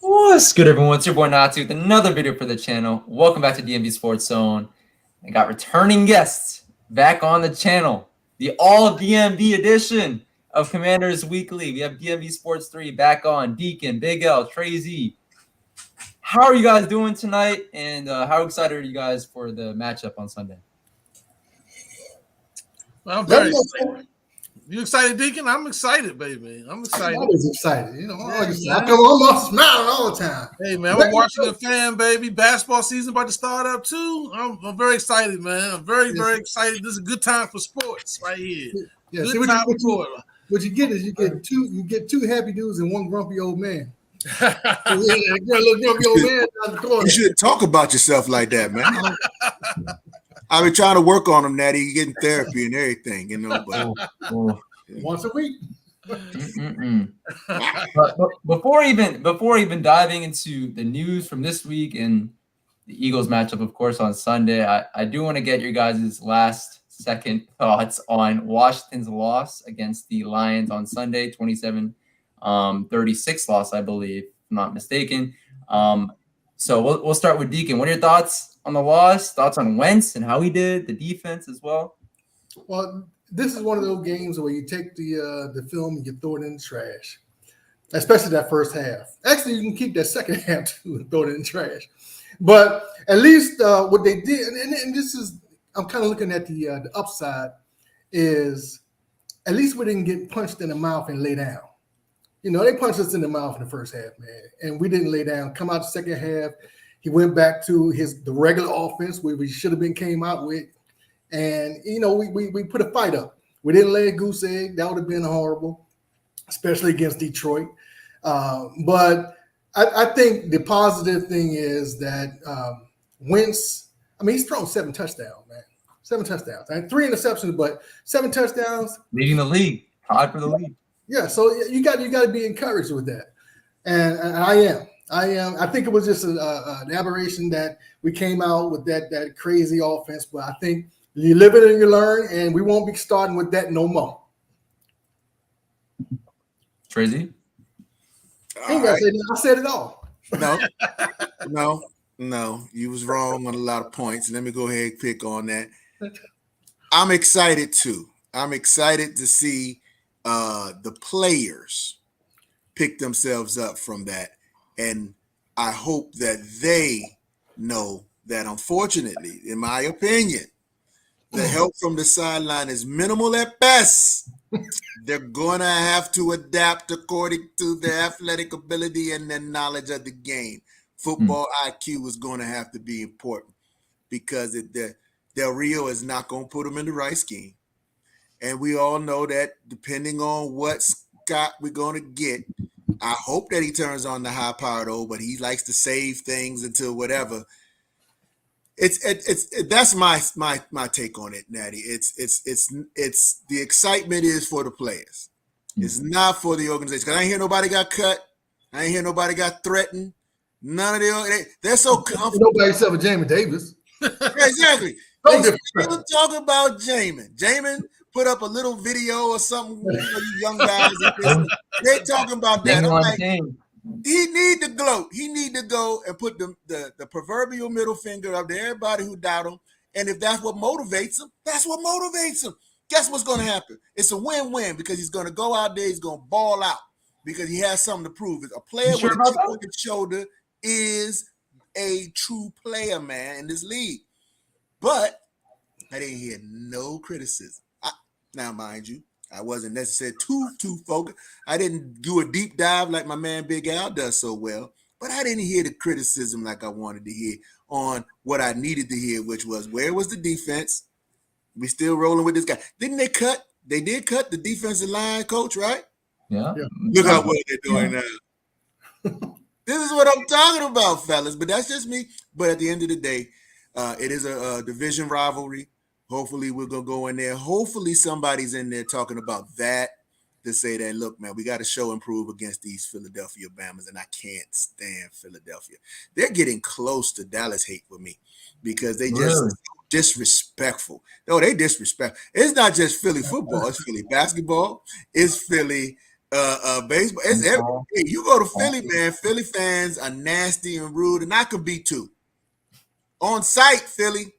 What's good, everyone? It's your boy Natsu with another video for the channel. Welcome back to DMV Sports Zone. I got returning guests back on the channel. The all DMV edition of Commanders Weekly. We have DMV Sports 3 back on. Deacon, Big L, Trey Z. How are you guys doing tonight? And how excited are you guys for the matchup on Sunday? Well, I'm very excited. You excited, Deacon? I'm excited, baby. I'm excited. I'm always excited. You know, I'm smiling all the time. Hey, man, I'm a Washington fan, baby. Basketball season about to start up, too. I'm very excited, man. I'm very excited. This is a good time for sports right here. Yeah, good time for sports. What you get is you get two happy dudes and one grumpy old man. You should talk about yourself like that, man. I've been trying to work on him, Natty. You're getting therapy and everything, you know. But once a week. But before even diving into the news from this week and the Eagles matchup, of course, on Sunday, I do want to get your guys' last second thoughts on Washington's loss against the Lions on Sunday, 27-36 loss, I believe, if I'm not mistaken. So we'll start with Deacon. What are your thoughts on the loss? Thoughts on Wentz and how he did, the defense as well? Well, this is one of those games where you take the film and you throw it in the trash, especially that first half. Actually, you can keep that second half too and throw it in the trash. But at least what they did, and this is, I'm kind of looking at the upside, is at least we didn't get punched in the mouth and lay down. You know, they punched us in the mouth in the first half, man, and we didn't lay down. Come out the second half, he went back to the regular offense where we should have came out with, and you know we put a fight up. We didn't lay a goose egg. That would have been horrible, especially against Detroit. But I think the positive thing is that Wentz. I mean, he's thrown 7 touchdowns, man. 7 touchdowns, and 3 interceptions, but 7 touchdowns, leading the league, tied for the league. Yeah, so you got to be encouraged with that, and I am. I think it was just an aberration that we came out with that crazy offense, but I think you live it and you learn, and we won't be starting with that no more. Tracy? I said it all. No. You was wrong on a lot of points. Let me go ahead and pick on that. I'm excited too. I'm excited to see the players pick themselves up from that. And I hope that they know that, unfortunately, in my opinion, the help from the sideline is minimal at best. They're going to have to adapt according to their athletic ability and their knowledge of the game. Football IQ is going to have to be important because Del Rio is not going to put them in the right scheme. And we all know that depending on what Scott we're going to get, I hope that he turns on the high power though, but he likes to save things until whatever. That's my take on it, Natty. It's the excitement is for the players. It's not for the organization. Cause I ain't hear nobody got cut. I ain't hear nobody got threatened. None of they're so comfortable. Nobody except for Jamin Davis. Exactly. They still talking about Jamin. Jamin put up a little video or something, you young guys. They're talking about that. I'm like, he need to gloat. He need to go and put the proverbial middle finger up to everybody who doubt him. And if that's what motivates him, that's what motivates him. Guess what's going to happen? It's a win-win because he's going to go out there, he's going to ball out because he has something to prove. A player with a chip on his shoulder is a true player, man, in this league. But I didn't hear no criticism. Now, mind you, I wasn't necessarily too focused. I didn't do a deep dive like my man Big Al does so well, but I didn't hear the criticism like I wanted to hear on what I needed to hear, which was where was the defense? We still rolling with this guy. Didn't they cut? They did cut the defensive line coach, right? Yeah. Look how well they're doing now. This is what I'm talking about, fellas, but that's just me. But at the end of the day, it is a division rivalry. Hopefully we're going to go in there. Hopefully somebody's in there talking about that to say that, look, man, we got to show improve against these Philadelphia Bammers, and I can't stand Philadelphia. They're getting close to Dallas hate for me because they just disrespectful. No, they disrespect. It's not just Philly football. It's Philly basketball. It's Philly Baseball. Hey, you go to Philly, man. Philly fans are nasty and rude, and I could be too. On site, Philly.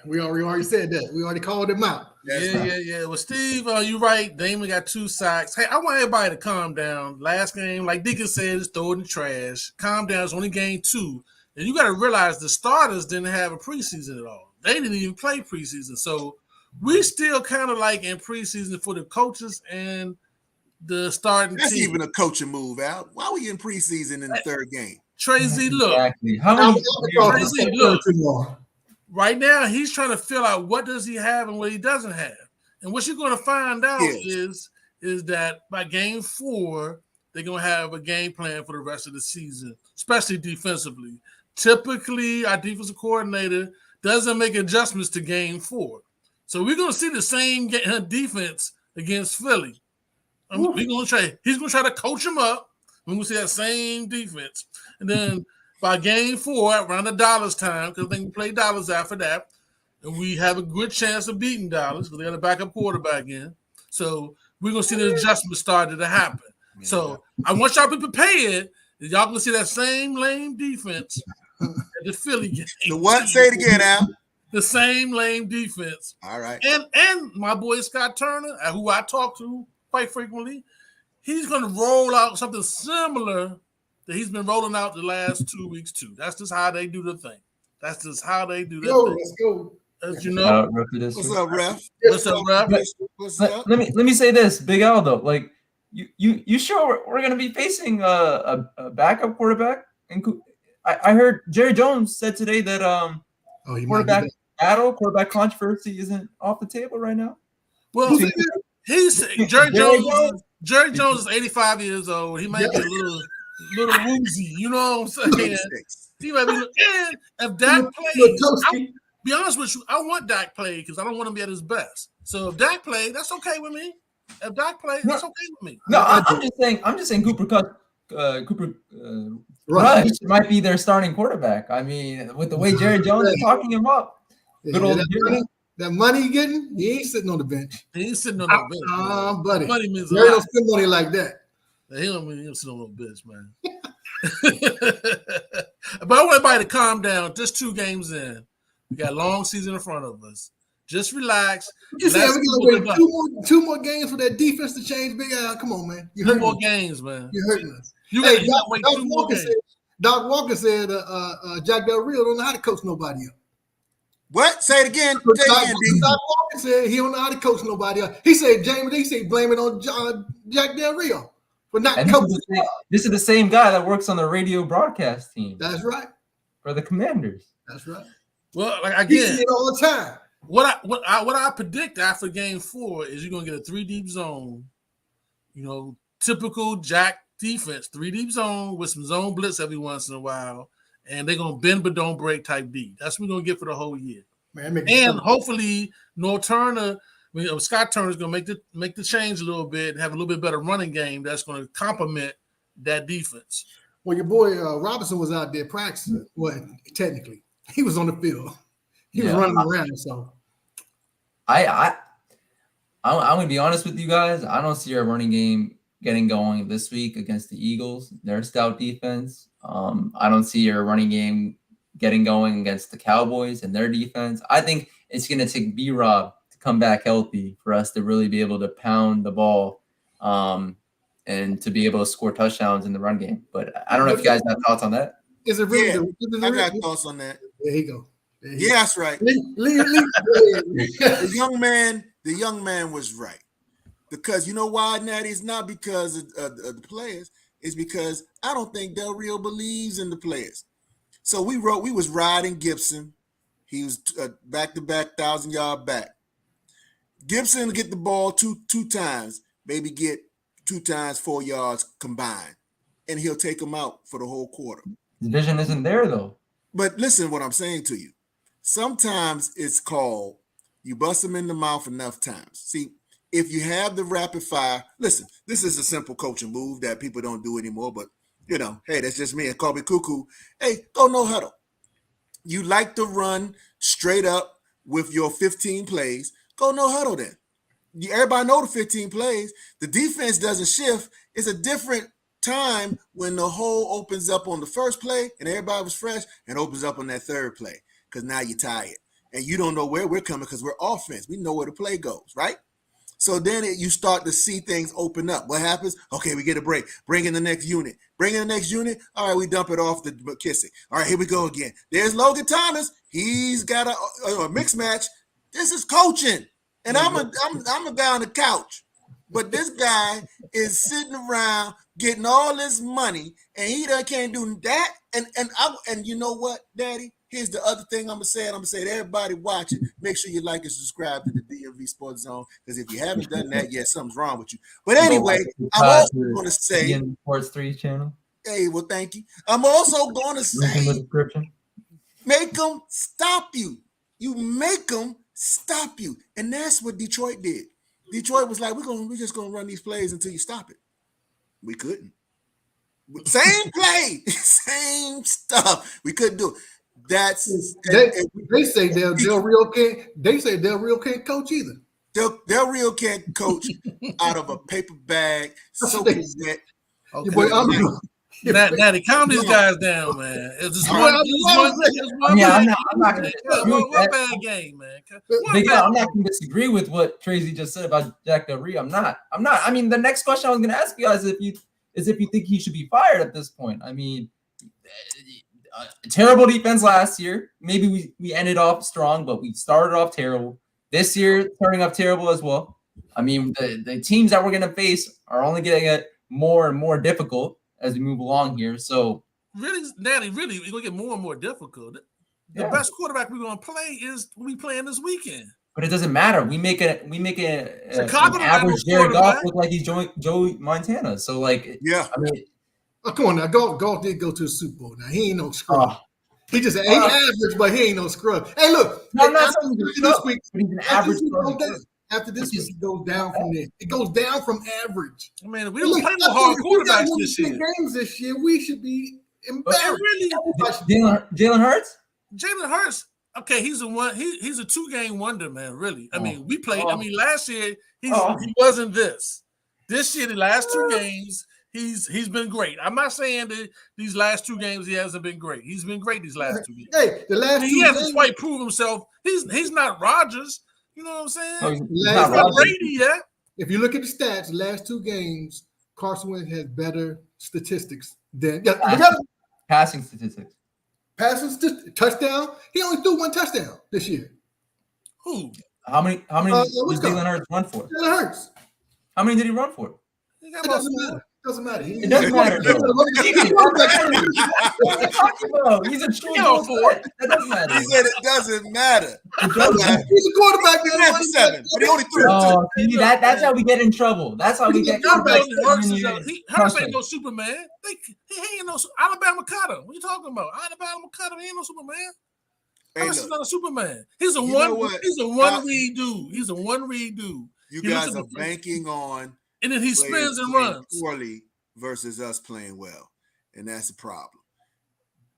We already said that. We already called him out. Yeah. Well, Steve, you're right. Damon got 2 sacks. Hey, I want everybody to calm down. Last game, like Deacon said, is throw it in the trash. Calm down. It's only game 2. And you got to realize the starters didn't have a preseason at all. They didn't even play preseason. So we still kind of like in preseason for the coaches and the starting That's team. Even a coaching move, Al. Why are we in preseason in the 3rd game? Tracy, look. Exactly. How many Tracy, look. Right now, he's trying to fill out what does he have and what he doesn't have. And what you're going to find out is that by game 4, they're going to have a game plan for the rest of the season, especially defensively. Typically, our defensive coordinator doesn't make adjustments to game 4. So we're going to see the same defense against Philly. He's going to try to coach him up. We're going to see that same defense. And then by game 4, around the Dollars time, because they can play Dollars after that, and we have a good chance of beating Dollars because they got a backup quarterback in. So we're going to see the adjustment started to happen. Yeah. So I want y'all to be prepared that y'all going to see that same lame defense at the Philly game. The what? Say it again, Al. The same lame defense. All right. And my boy Scott Turner, who I talk to quite frequently, he's going to roll out something similar that he's been rolling out the last 2 weeks too. That's just how they do the thing. That's just how they do the thing. Let's go. As you know. What's up, Ref? What's up, Ref? What's up? Let me say this, Big Al, though. Like you sure we're going to be facing a backup quarterback? And I heard Jerry Jones said today that quarterback controversy isn't off the table right now. Well, Jerry Jones is 85 years old. He might be a little woozy. You know what I'm saying? He might be. And if Dak plays, be honest with you, I want Dak play because I don't want him to be at his best. So if Dak play, that's okay with me. If Dak play, that's okay with me. No, I'm just saying Cooper Rush might be their starting quarterback. I mean, with the way Jerry Jones is talking him up, that money he getting, he ain't sitting on the bench. He ain't sitting on the bench. Buddy. Money means Jerry don't spend money like that. He don't sit on no bench, man. But I want everybody to calm down. Just 2 games in. We got a long season in front of us. Just relax. You see, we're going to wait 2 more games for that defense to change, Big Al. Come on, man. 2 more games, man. You're hurting us. You got to wait 2 more games. Doc Walker said Jack Del Rio don't know how to coach nobody up. What? Say it again. Doc Walker said he don't know how to coach nobody up. He said, blame it on Jack Del Rio for not coaching. This is the same guy that works on the radio broadcast team. That's right. For the Commanders. That's right. Well, like again, you see it all the time. What I predict after game 4 is you're gonna get a 3 deep zone. You know, typical Jack defense, 3 deep zone with some zone blitz every once in a while, and they're gonna bend but don't break type D. That's what we're gonna get for the whole year. Man, and hopefully, Scott Turner's gonna make the change a little bit and have a little bit better running game that's gonna complement that defense. Well, your boy Robinson was out there practicing. Well, technically, he was on the field. He was running around. So, I'm gonna be honest with you guys. I don't see our running game getting going this week against the Eagles. Their stout defense. I don't see your running game getting going against the Cowboys and their defense. I think it's gonna take B-Rob to come back healthy for us to really be able to pound the ball. And to be able to score touchdowns in the run game. But I don't know if you guys have thoughts on that. Is it really? I got thoughts on that. There you go. Yeah, that's right. The young man was right. Because you know why, Natty? It's not because of the players. It's because I don't think Del Rio believes in the players. So we was riding Gibson. He was back-to-back 1,000-yard back. Gibson get the ball two times, maybe get 2 times 4 yards combined, and he'll take them out for the whole quarter. His vision isn't there, though. But listen what I'm saying to you. Sometimes it's called you bust them in the mouth enough times. See, if you have the rapid fire, listen, this is a simple coaching move that people don't do anymore, but, you know, hey, that's just me and call me cuckoo. Hey, go no huddle. You like to run straight up with your 15 plays, go no huddle then. everybody know the 15 plays. The defense doesn't shift. It's a different time when the hole opens up on the first play and everybody was fresh and opens up on that third play because now you're tired and you don't know where we're coming because we're offense. We know where the play goes, right? So then you start to see things open up. What happens? Okay, we get a break. Bring in the next unit. All right, we dump it off the McKissick. All right, here we go again. There's Logan Thomas. He's got a mixed match. This is coaching. And I'm a guy on the couch. But this guy is sitting around getting all this money, and he can't do that. And you know what, Daddy? Here's the other thing I'm gonna say. To everybody watching, make sure you like and subscribe to the DMV Sports Zone, because if you haven't done that yet, something's wrong with you. But anyway, I'm also going to say DMV Sports 3 channel. Hey, well, thank you. I'm also going to say, make them stop you. You make them stop you, and that's what Detroit did. Detroit was like, we're just gonna run these plays until you stop it. We couldn't. Same play, same stuff. We couldn't do it. They say Del Rio can't coach either. Del Rio can't coach out of a paper bag, soaking wet. Okay. Natty, calm these guys down, man. It's just one bad game, man. I'm not going to disagree with what Tracy just said about Jack Del Rio. I'm not. I mean, the next question I was going to ask you guys is if you think he should be fired at this point. I mean, terrible defense last year. Maybe we ended off strong, but we started off terrible. This year, starting off terrible as well. I mean, the teams that we're going to face are only getting it more and more difficult as we move along here. So really, Natty, we're going to get more and more difficult. The best quarterback we're going to play is we playing this weekend. But it doesn't matter. We make an average Jared Goff look like he's Joey Montana. So, like, yeah. I mean, come on now. Goff did go to the Super Bowl. Now, he ain't no scrub. He just ain't average, but he ain't no scrub. Hey, look. No, I'm not saying this week, but he's an average. After this week, it goes down from there. It goes down from average. I mean, we don't play no hard quarterbacks this year. Games this year, we should be embarrassed. Jalen Hurts? Jalen Hurts, okay, he's a 2-game wonder, man, really. I mean, we played, last year, he wasn't this. This year, the last 2 games, he's been great. I'm not saying that these last 2 games he hasn't been great. He's been great these last 2 games. Hey, the last 2 he hasn't quite proved himself. He's not Rodgers. You know what I'm saying? He's not Brady yet. If you look at the stats, the last 2 games, Carson Wentz has better statistics than passing statistics. Touchdown. He only threw 1 touchdown this year. Who? How many did Jalen Hurts run for? Jalen Hurts. How many did he run for? It doesn't matter. It doesn't matter. He's a true quarterback. That doesn't matter. He said it doesn't matter. He's a quarterback. He's 7, but he only threw 2. That's how we get in trouble. That's how we get. Hurts ain't no Superman. He ain't no Alabama cutter. What are you talking about? Alabama cutter. He ain't no Superman. Hurts is not a Superman. He's a one read dude. He's a one read dude. You guys are banking on. And then he spins and runs poorly versus us playing well, and that's a problem.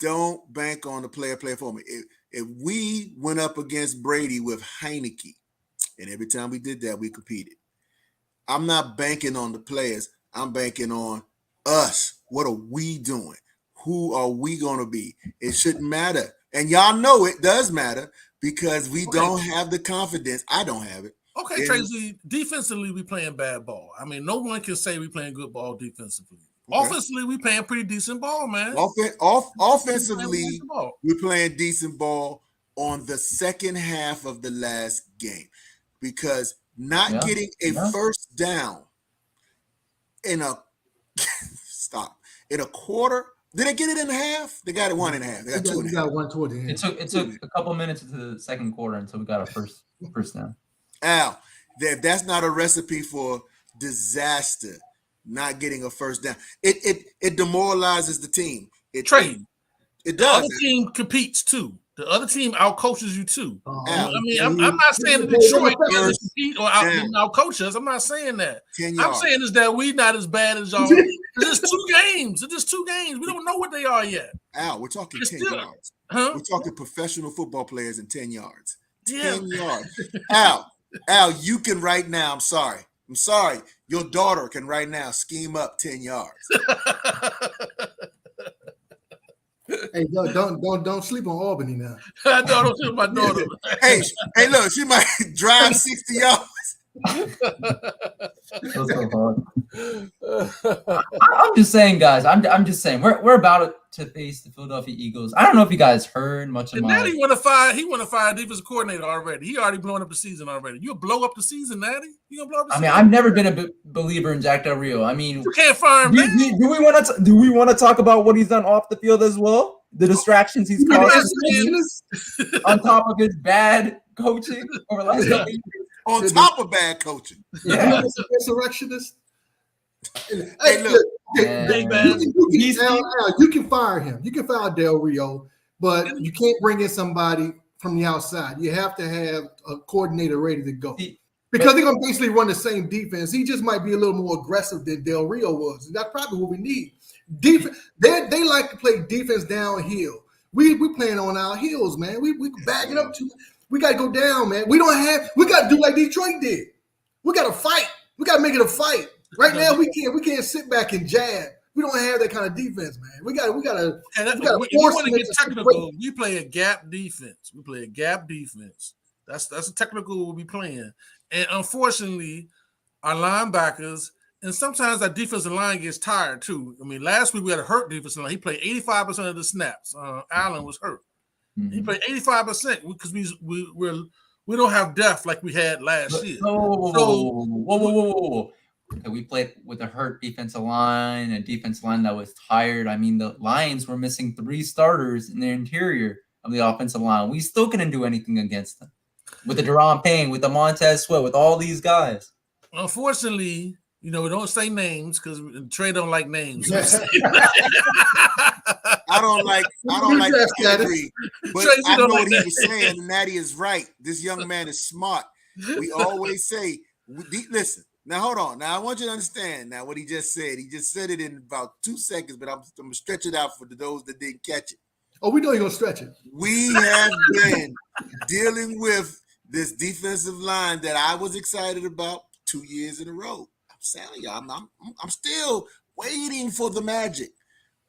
Don't bank on the player for me. If we went up against Brady with Heineke, and every time we did that, we competed. I'm not banking on the players. I'm banking on us. What are we doing? Who are we going to be? It shouldn't matter, and y'all know it does matter because we don't have the confidence. I don't have it. Okay, Tracy, defensively, we playing bad ball. I mean, no one can say we playing good ball defensively. Okay. Offensively, we playing pretty decent ball, man. Offensively, we're playing decent ball on the second half of the last game because not getting a first down in a quarter. Did they get it in half? They got it 1.5. They got 2.5. We got 1 toward the end. It took a couple minutes into the second quarter until we got our first down. Al, that's not a recipe for disaster. Not getting a first down, it demoralizes the team. It does. The other team competes too. The other team outcoaches you too. I mean, I'm not saying that Detroit doesn't compete or outcoach us. I'm not saying that. I'm saying is that we not as bad as y'all. It's just 2 games. It's just 2 games. We don't know what they are yet. Al, we're talking 10 yards. We're talking professional football players in 10 yards. 10 yards. Al. Al, you can right now. I'm sorry. Your daughter can right now scheme up 10 yards. Hey, don't sleep on Albany now. I don't sleep on my daughter. hey, look, she might drive 60 yards. I'm just saying, guys. I'm just saying we're about to face the Philadelphia Eagles. I don't know if you guys heard much of Natty want to fire. He want to fire a defensive coordinator already. He already blowing up the season already. You blow up the season, Natty? You gonna blow up the season? I mean, I've never been a believer in Jack Del Rio. I mean, you can't fire him. Do we want to talk about what he's done off the field as well? The distractions he's caused on top of his bad coaching over the last couple years. On top of bad coaching. Yeah. Insurrectionist. Hey, look. You can fire him. You can fire Del Rio, but you can't bring in somebody from the outside. You have to have a coordinator ready to go. Because they're going to basically run the same defense. He just might be a little more aggressive than Del Rio was. And that's probably what we need. Defense. They like to play defense downhill. We playing on our heels, man. We back it up too. We got to go down, man. We got to do like Detroit did. We got to fight. We got to make it a fight. Right now, we can't sit back and jab. We don't have that kind of defense, man. We got to want to get technical. We play a gap defense. That's a technical we'll be playing. And unfortunately, our linebackers and sometimes our defensive line gets tired too. I mean, last week we had a hurt defensive line. He played 85% of the snaps. Allen was hurt. Mm-hmm. He played 85% because we don't have depth like we had last year. Whoa. Okay, we played with a hurt defensive line, a defensive line that was tired. I mean, the Lions were missing 3 starters in the interior of the offensive line. We still couldn't do anything against them. With the Deron Payne, with the Montez Sweat, with all these guys. Unfortunately, we don't say names because Trey don't like names. I don't like category, but I know what he was saying, and Natty is right. This young man is smart. We always say, listen, now hold on. Now I want you to understand now what he just said. He just said it in about 2 seconds, but I'm going to stretch it out for those that didn't catch it. Oh, we know you're going to stretch it. We have been dealing with this defensive line that I was excited about 2 years in a row. I'm telling you, I'm still waiting for the magic.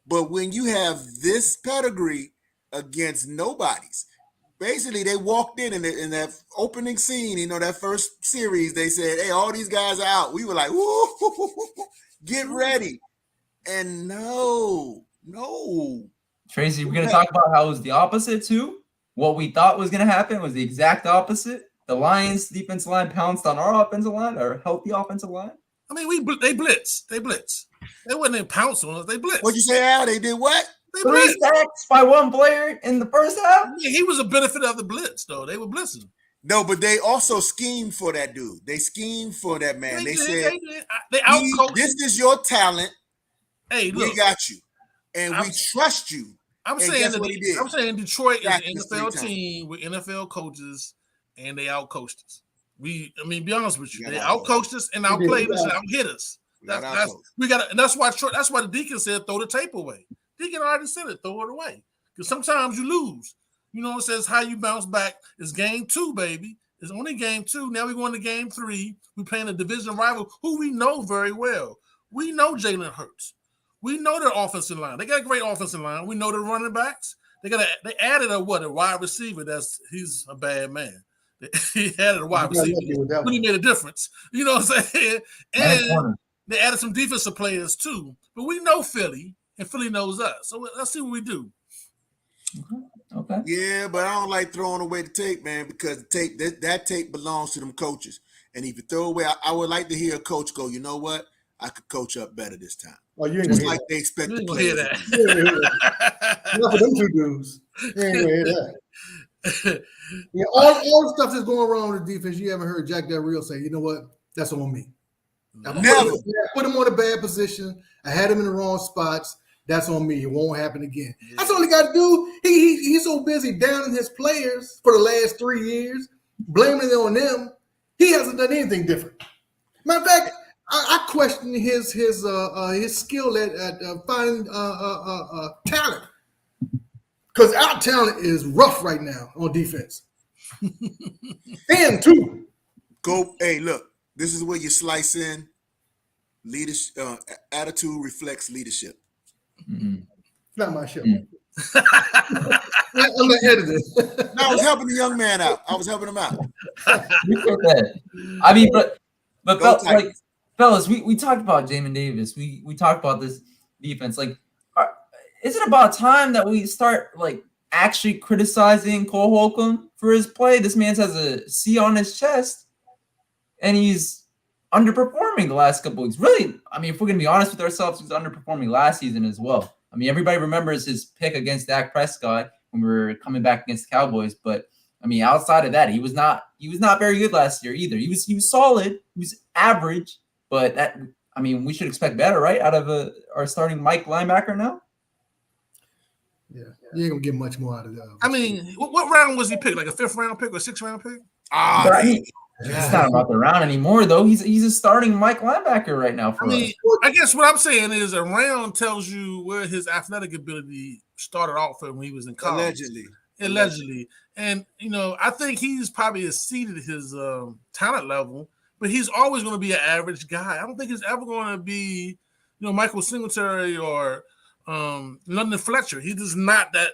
But when you have this pedigree against nobody's, basically they walked in that opening scene, that first series, they said, hey, all these guys are out. We were like, woo, get ready. And no. Tracy, we're going to talk about how it was the opposite too. What we thought was going to happen was the exact opposite. The Lions defensive line pounced on our offensive line, our healthy offensive line. I mean, they blitz. They wasn't even pounce on us. They blitz. What'd you say, Al? They did what? They 3 blitz. sacks by one player in the first half. Yeah, he was a benefit of the blitz, though. They were blitzing. No, but they also schemed for that dude. They schemed for that man. They said, they outcoached. This is your talent. Hey, look, we got you, and we trust you. I'm saying Detroit is an NFL team with NFL coaches, and they outcoached us. Be honest with you, they outcoached us and outplayed us and outhit us. That's why the Deacon said throw the tape away. Deacon already said it, throw it away. Because sometimes you lose. It says how you bounce back. It's game 2, baby. It's only game 2. Now we're going to game 3. We're playing a division rival who we know very well. We know Jalen Hurts. We know their offensive line. They got a great offensive line. We know the running backs. They added a wide receiver. He's a bad man. He added a wide receiver when he made a difference. You know what I'm saying? And they added some defensive players too. But we know Philly, and Philly knows us. So let's see what we do. Okay. Yeah, but I don't like throwing away the tape, man, because that tape belongs to them coaches. And if you throw away, I would like to hear a coach go, you know what? I could coach up better this time. Oh, you ain't just like they expect to play that. Not for them 2 dudes. You ain't gonna hear that. Yeah, all the stuff that's going wrong with the defense, you haven't heard Jack Del Rio say, you know what? That's on me. I put him on a bad position. I had him in the wrong spots. That's on me. It won't happen again. Yeah. That's all he got to do. He's so busy downing his players for the last 3 years, blaming it on them. He hasn't done anything different. Matter of fact, I question his skill at finding talent. Because our talent is rough right now on defense. And 2. Go. Hey, look. This is where you slice in. Leadership. Attitude reflects leadership. It's not my show. I'm the editor. No, I was helping the young man out. I was helping him out. I mean, but like, fellas, we talked about Jamin Davis. We talked about this defense. Like, is it about time that we start like actually criticizing Cole Holcomb for his play? This man has a C on his chest, and he's underperforming the last couple weeks. Really, I mean, if we're gonna be honest with ourselves, he was underperforming last season as well. I mean, everybody remembers his pick against Dak Prescott when we were coming back against the Cowboys, but I mean, outside of that, he was not very good last year either. He was solid, he was average, but that, I mean, we should expect better, right? Out of our starting Mike linebacker now. Yeah, you ain't gonna get much more out of that. I mean, what round was he picked? Like a 5th round pick or a 6th round pick? It's not about the round anymore, though. He's a starting Mike linebacker right now for us. I guess what I'm saying is a round tells you where his athletic ability started off when he was in college. Allegedly. And, you know, I think he's probably exceeded his talent level, but he's always going to be an average guy. I don't think he's ever going to be, you know, Michael Singletary or London Fletcher. He's just not that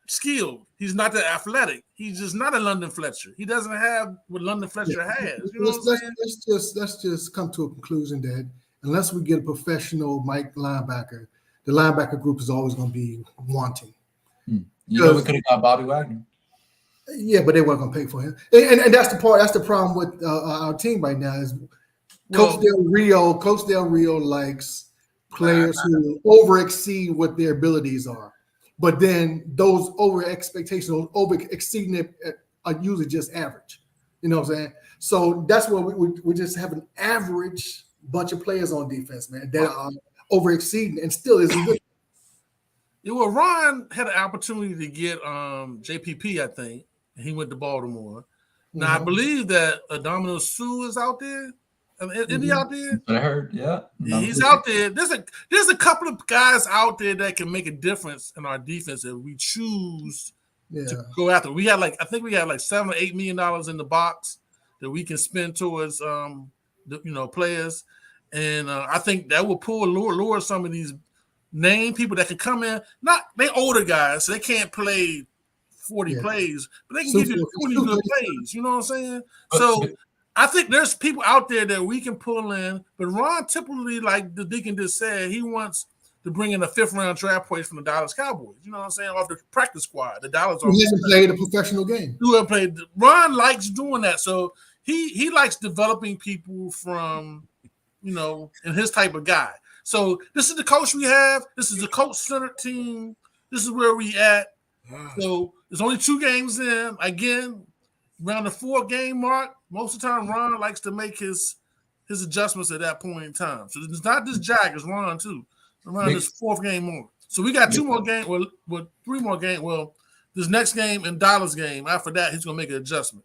skilled. He's not that athletic. He's just not a London Fletcher. He doesn't have what London Fletcher has. You know let's just come to a conclusion that unless we get a professional Mike linebacker, the linebacker group is always going to be wanting. You know, we could have got Bobby Wagner. Yeah, but they weren't going to pay for him, and that's the part. That's the problem with our team right now. Is Coach Del Rio likes players who over exceed what their abilities are. But then those over expectations, over exceeding it, are usually just average. You know what I'm saying? So that's why we just have an average bunch of players on defense, man, that are over exceeding and still isn't good. Yeah, well, Ron had an opportunity to get JPP, I think, and he went to Baltimore. Now, I believe that Domino Sue is out there. Is he out there? I heard, yeah. He's out there. There's a couple of guys out there that can make a difference in our defense if we choose to go after. I think we had like $7 or $8 million in the box that we can spend towards players, and I think that will lure some of these name people that can come in. They older guys, so they can't play 40 plays, but they can give you 20 good plays. You know what I'm saying? So I think there's people out there that we can pull in, but Ron typically, like the Deacon just said, he wants to bring in a 5th round draft pick from the Dallas Cowboys. You know what I'm saying? Off the practice squad. The Dallas who hasn't played a professional game. Who haven't played. Ron likes doing that. So he likes developing people from, and his type of guy. So this is the coach we have. This is the coach-centered team. This is where we at. So there's only 2 games in. Again, around the 4th game mark, most of the time Ron likes to make his adjustments at that point in time. So it's not just Jack, it's Ron too. Around this 4th game mark. So we got 2 more games, well 3 more games. Well, this next game and Dallas game, after that, he's going to make an adjustment.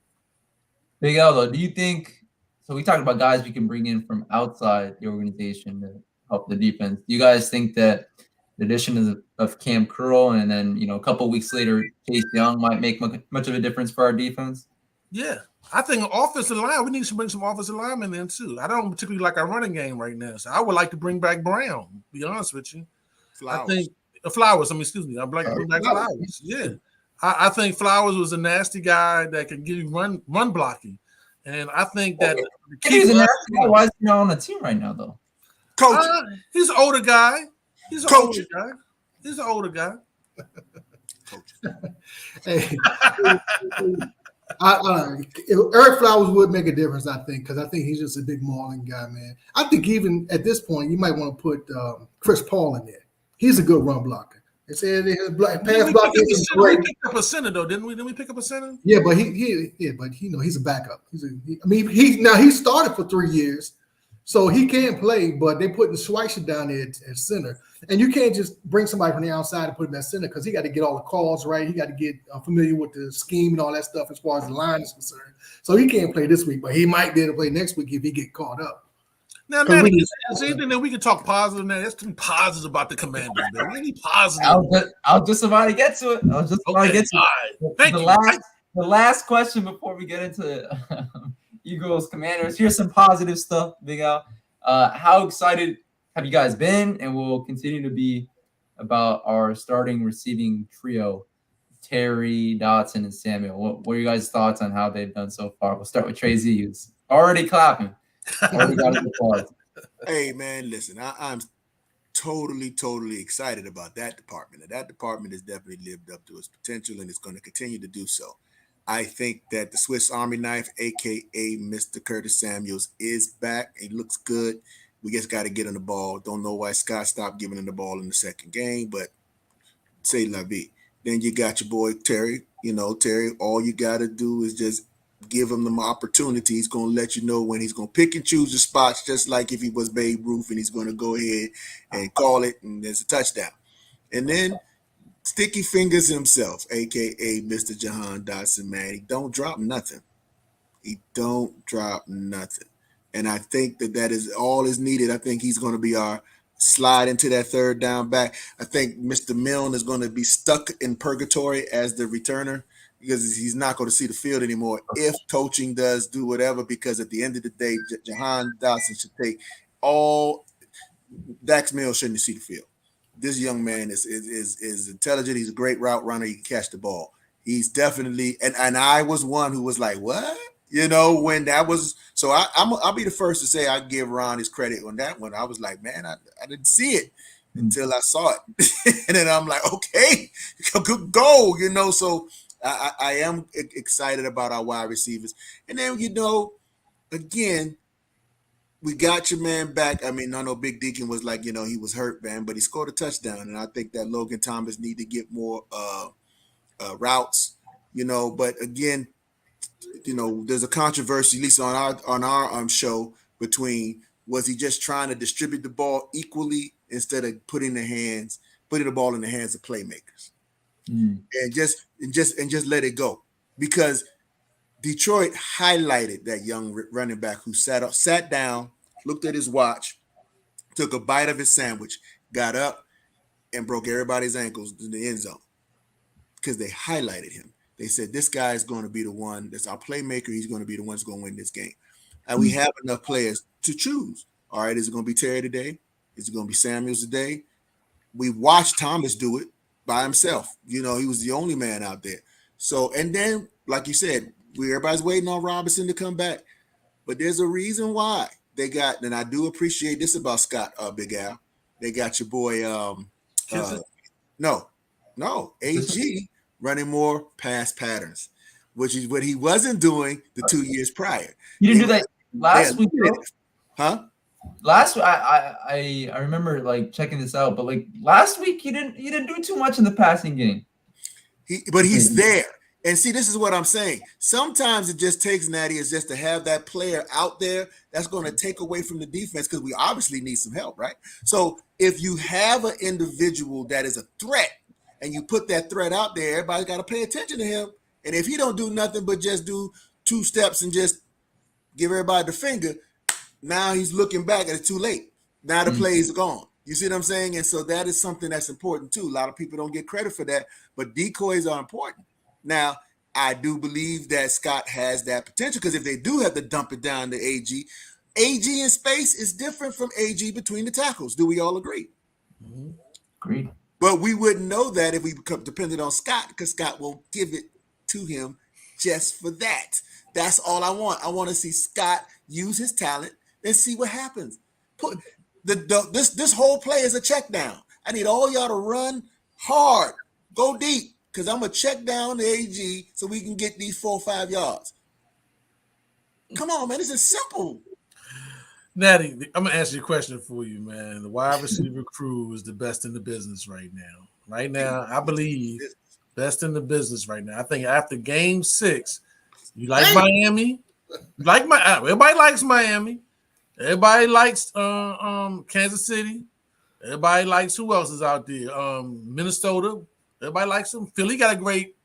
Big L, though, do you think – so we talked about guys we can bring in from outside the organization to help the defense. Do you guys think that the addition of Cam Curl and then, a couple of weeks later, Chase Young might make much of a difference for our defense? Yeah. I think offensive line, we need to bring some offensive linemen in too. I don't particularly like our running game right now. So I would like to bring back Brown, to be honest with you. Flowers. I think Flowers. Excuse me. I'd like to bring back Flowers. Yeah. I think Flowers was a nasty guy that could give you run blocking. And I think that he's a nasty guy. Why is he not on the team right now, though? Coach. He's an older guy. He's an older guy. Coach. Hey. Eric Flowers would make a difference, I think, because I think he's just a big mauling guy, man. I think even at this point, you might want to put Chris Paul in there. He's a good run blocker. They said his pass blocking is great. We picked up a center though, didn't we? Didn't we pick up a center? Yeah, but he's a backup. He started for 3 years, so he can play. But they put the Schweitzer down there at center, and you can't just bring somebody from the outside and put him at center because he got to get all the calls right. He got to get familiar with the scheme and all that stuff as far as the line is concerned. So he can't play this week, but he might be able to play next week if he get caught up. Now, man, is there anything that we can talk positive now? There's too positive about the Commanders, man. Any positive? I was just about to get to it. The last question before we get into Eagles, Commanders. Here's some positive stuff, Big Al. How excited have you guys been and will continue to be about our starting receiving trio, Terry, Dotson, and Samuel? What are you guys' thoughts on how they've done so far? We'll start with Trey Z, who's already clapping. Already got his applause. Hey, man, listen, I'm totally excited about that department. And that department has definitely lived up to its potential, and it's going to continue to do so. I think that the Swiss Army knife, a.k.a. Mr. Curtis Samuels, is back. He looks good. We just got to get on the ball. Don't know why Scott stopped giving him the ball in the second game, but say la vie. Then you got your boy Terry. Terry, all you got to do is just give him the opportunity. He's going to let you know when he's going to pick and choose the spots, just like if he was Babe Ruth, and he's going to go ahead and call it, and there's a touchdown. And then Sticky Fingers himself, a.k.a. Mr. Jahan Dotson, man, he don't drop nothing. He don't drop nothing. And I think that is all is needed. I think he's going to be our slide into that third down back. I think Mr. Milne is going to be stuck in purgatory as the returner because he's not going to see the field anymore if coaching does do whatever, because at the end of the day, Jahan Dotson should take all – Dax Milne shouldn't see the field. This young man is intelligent. He's a great route runner. He can catch the ball. He's definitely – and I was one who was like, what? When that was – so I'll be the first to say I give Ron his credit on that one. I was like, man, I didn't see it until I saw it. And then I'm like, okay, good goal, So I am excited about our wide receivers. And then, again, we got your man back. I mean, I know Big Deacon was like, he was hurt, man, but he scored a touchdown. And I think that Logan Thomas need to get more routes, But again, there's a controversy, at least on our show, between was he just trying to distribute the ball equally instead of putting the ball in the hands of playmakers, and just let it go, because Detroit highlighted that young running back who sat down, looked at his watch, took a bite of his sandwich, got up, and broke everybody's ankles in the end zone because they highlighted him. They said, this guy is going to be the one that's our playmaker. He's going to be the one that's going to win this game. And we have enough players to choose. All right, is it going to be Terry today? Is it going to be Samuels today? We watched Thomas do it by himself. He was the only man out there. So, and then, like you said, everybody's waiting on Robinson to come back. But there's a reason why they got, and I do appreciate this about Scott, Big Al. They got your boy, AG, running more pass patterns, which is what he wasn't doing the 2 years prior. You didn't do that last week, bro? Huh? Last week, I remember like checking this out, but like last week you didn't do too much in the passing game. But he's there. And see, this is what I'm saying. Sometimes it just takes, Natty, is just to have that player out there that's going to take away from the defense, because we obviously need some help, right? So if you have an individual that is a threat and you put that threat out there, everybody's got to pay attention to him. And if he don't do nothing but just do 2 steps and just give everybody the finger, now he's looking back and it's too late. Now the play is gone. You see what I'm saying? And so that is something that's important too. A lot of people don't get credit for that, but decoys are important. Now, I do believe that Scott has that potential, because if they do have to dump it down to AG in space is different from AG between the tackles. Do we all agree? Agreed. But we wouldn't know that if we depended on Scott, because Scott won't give it to him just for that. That's all I want. I want to see Scott use his talent and see what happens. Put this whole play is a check down. I need all y'all to run hard, go deep, because I'm going to check down the AG so we can get these 4 or 5 yards. Come on, man. This is simple. Natty, I'm going to answer your question for you, man. The wide receiver crew is the best in the business right now. Right now, I believe best in the business right now. I think after game 6, you like Miami. Everybody likes Miami. Everybody likes Kansas City. Everybody likes, who else is out there? Minnesota. Everybody likes them. Philly got a great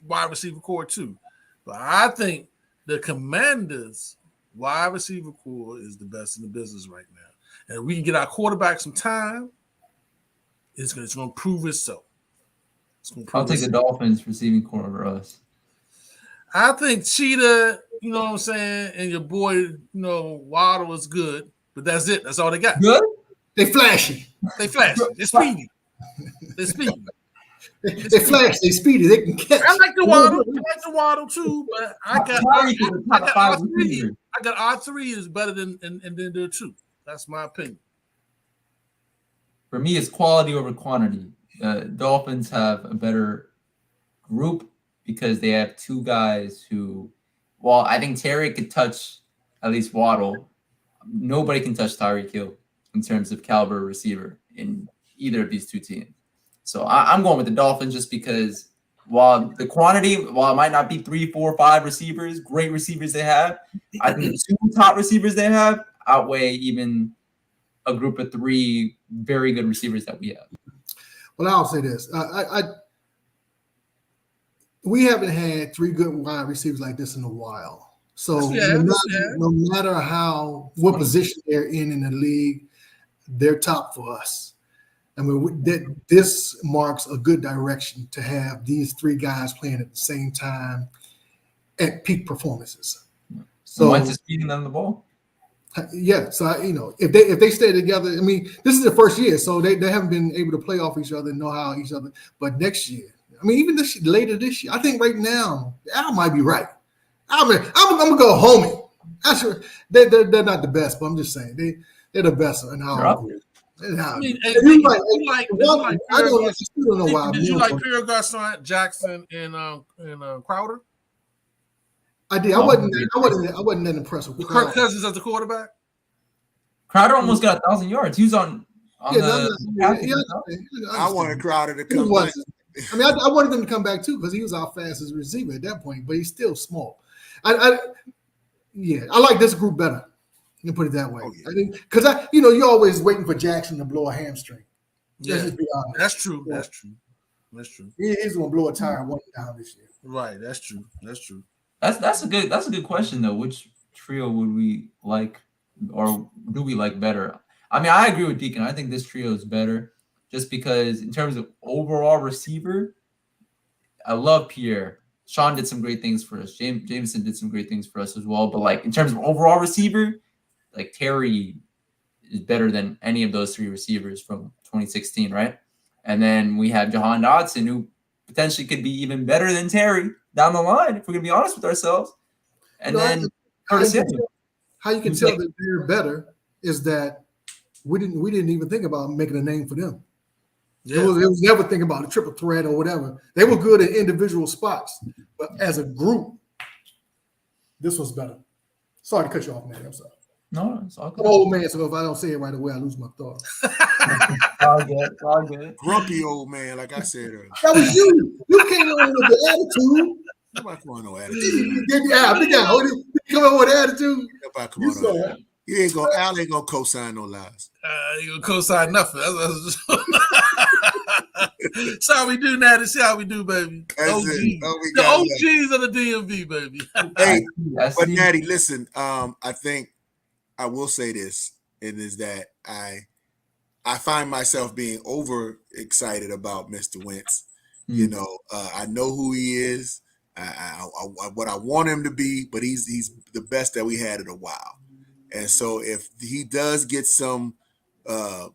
wide receiver core too. But I think the Commanders' wide receiver core is the best in the business right now. And if we can get our quarterback some time, it's going to prove itself. I'll take the Dolphins receiving core over us. I think Cheetah, you know what I'm saying, and your boy, you know, Waddle is good, but that's it. That's all they got. Good? They flashy. They flashy. They're speedy. They're speedy. They flash. They speedy. They can catch. I like the Waddle too, but I got R3. I got R3 is better than the 2. That's my opinion. For me, it's quality over quantity. Dolphins have a better group because they have 2 guys who, well, I think Terry could touch at least Waddle. Nobody can touch Tyreek Hill in terms of caliber receiver in either of these 2 teams. So I'm going with the Dolphins just because while it might not be 3, 4, 5 receivers, great receivers they have, I think the 2 top receivers they have outweigh even a group of 3 very good receivers that we have. Well, I'll say this. We haven't had 3 good wide receivers like this in a while. So no matter what position they're in the league, they're top for us. I mean, this marks a good direction to have these 3 guys playing at the same time at peak performances. So Wentz is feeding them the ball. Yeah, so if they stay together, I mean, this is their first year, so they haven't been able to play off each other and know how each other. But next year, I mean, even later this year, I think right now Al might be right. I'm gonna go homie. Actually, they're not the best, but I'm just saying they're the best in our group. I mean, did you like Pierre Garcon, Jackson, and Crowder? I did. I wasn't that impressed with Kirk Cousins as the quarterback. Crowder almost got 1,000 yards. He was on I wanted Crowder to come back. I mean, I wanted him to come back too because he was our fastest receiver at that point, but he's still small. I like this group better. You can put it that way. I think because you're always waiting for Jackson to blow a hamstring. Yeah, let's just be honest. That's true. That's true. He's gonna blow a tire one time this year. Right. That's true. That's a good question though. Which trio would we like, or do we like better? I mean, I agree with Deacon. I think this trio is better, just because in terms of overall receiver, I love Pierre. Sean did some great things for us. Jameson did some great things for us as well. But like in terms of overall receiver, like Terry is better than any of those 3 receivers from 2016, right? And then we have Jahan Dotson, who potentially could be even better than Terry down the line, if we're gonna be honest with ourselves. And then how you can tell that they're better is that we didn't even think about making a name for them. Yeah. It was never thinking about a triple threat or whatever. They were good at individual spots, but as a group, this was better. Sorry to cut you off, man. I'm sorry. No, it's all good. I'm an old man, so if I don't say it right away, I lose my thought. all good. Grumpy old man, like I said earlier. That was you. You came on with the attitude. Nobody come on no attitude. Big guy. Come on with attitude. Nobody come on no attitude. Al ain't gonna co-sign no lies. He gonna co-sign nothing. That's how we do now. That's how we do, baby. The OGs of the DMV, baby. Hey, but Natty, listen. I think I will say this, and is that I find myself being over excited about Mr. Wentz. I know who he is. What I want him to be, but he's the best that we had in a while. And so if he does get some, I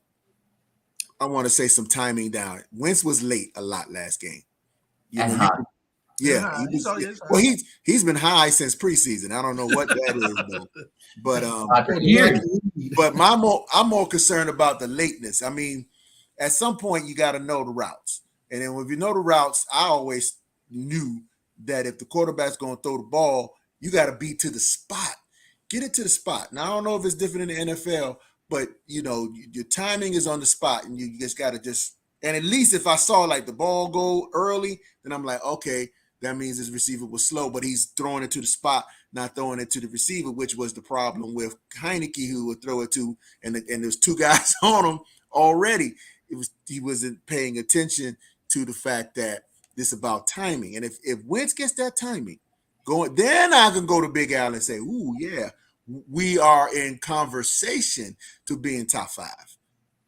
want to say some timing down. Wentz was late a lot last game. He's been high since preseason. I don't know what that is though. But I'm more concerned about the lateness. I mean, at some point you got to know the routes, and then if you know the routes, I always knew that if the quarterback's going to throw the ball, you got to be to the spot. Get it to the spot. Now, I don't know if it's different in the NFL, but, your timing is on the spot, and you just got to and at least if I saw, like, the ball go early, then I'm like, okay, that means his receiver was slow, but he's throwing it to the spot, not throwing it to the receiver, which was the problem with Heineke, who would throw it to, and there's 2 guys on him already. He wasn't paying attention to the fact that this is about timing. And if Wentz gets that timing going, then I can go to Big Al and say, ooh, yeah, we are in conversation to be in top 5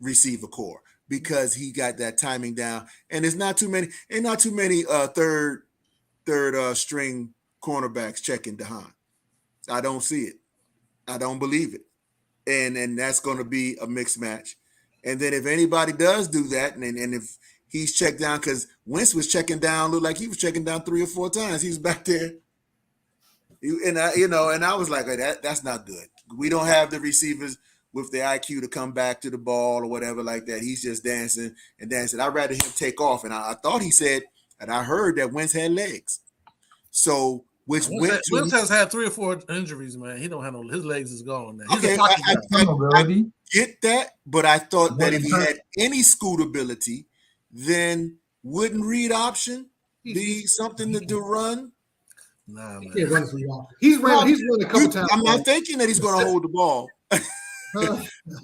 receiver core because he got that timing down. And there's not too many third string cornerbacks checking behind. I don't see it. I don't believe it. And that's going to be a mixed match. And then if anybody does do that, and if he's checked down, because Wentz was checking down, looked like he was checking down 3 or 4 times. He was back there. And I was like, that's not good. We don't have the receivers with the IQ to come back to the ball or whatever like that. He's just dancing and dancing. I'd rather him take off. And I thought he said, and I heard that Wentz had legs. So Wentz has had 3 or 4 injuries, man. He don't have his legs is gone now. Okay, I get that, but I thought that if he had any scootability, then wouldn't read option be something to run? Nah, man. He's run a couple times. I'm not thinking that he's going to hold the ball.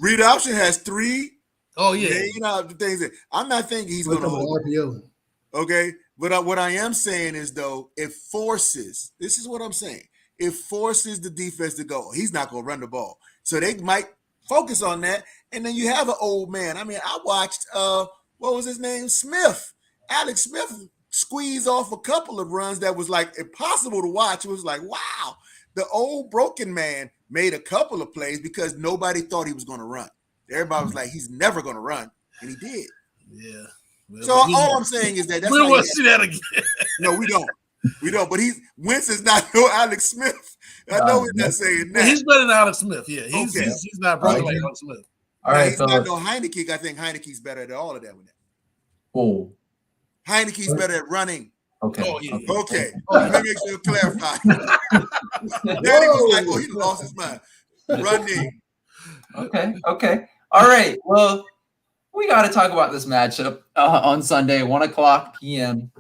Read option has 3. Oh yeah, the things that I'm not thinking he's going to hold. RPO. Okay, but what I am saying is though, it forces. This is what I'm saying. It forces the defense to go. He's not going to run the ball, so they might focus on that. And then you have an old man. I mean, I watched what was his name? Alex Smith squeeze off a couple of runs that was like impossible to watch. It was like, wow, the old broken man made a couple of plays because nobody thought he was going to run. Everybody was like, he's never going to run, and he did. Yeah. Well, so all I'm saying is that we don't want to see that again. No, we don't. We don't. But Wentz is not no Alex Smith. I know he's not saying that. He's better than Alex Smith. Yeah, he's not broken like Alex Smith. All right, he's not no Heineke. I think Heineke's better at all of that. Oh, Heineke's better at running. Okay. Oh, yeah. Okay. Let me make sure to clarify. Daddy was like, he lost his mind. Running. Okay. All right. Well, we got to talk about this matchup on Sunday, 1:00 p.m.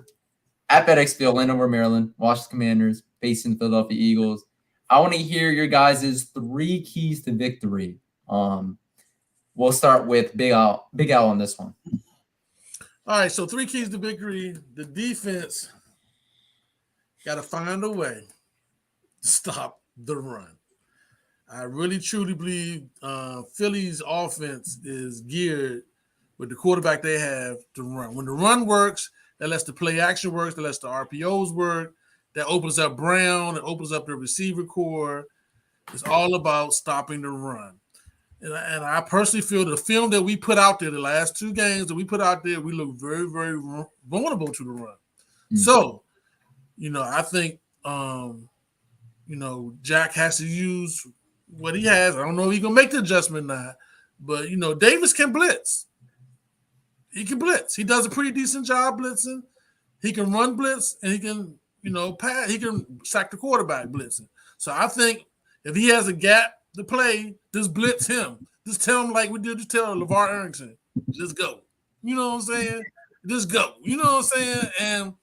at FedEx Field, Landover, Maryland. Washington Commanders facing the Philadelphia Eagles. I want to hear your guys' 3 keys to victory. We'll start with Big Al on this one. All right, so 3 keys to victory. The defense got to find a way to stop the run. I really, truly believe Philly's offense is geared with the quarterback they have to run. When the run works, that lets the play action work, that lets the RPOs work, that opens up Brown, it opens up the receiver core. It's all about stopping the run. And I personally feel the film that we put out there, the last 2 games that we put out there, we look very, very vulnerable to the run. Mm-hmm. So, I think, Jack has to use what he has. I don't know if he's going to make the adjustment now, but, Davis can blitz. He can blitz. He does a pretty decent job blitzing. He can run blitz, and he can, pass. He can sack the quarterback blitzing. So I think if he has a gap to play, just blitz him. Just tell him like we did. Just tell LeVar Arrington, just go. You know what I'm saying? Just go. You know what I'm saying? And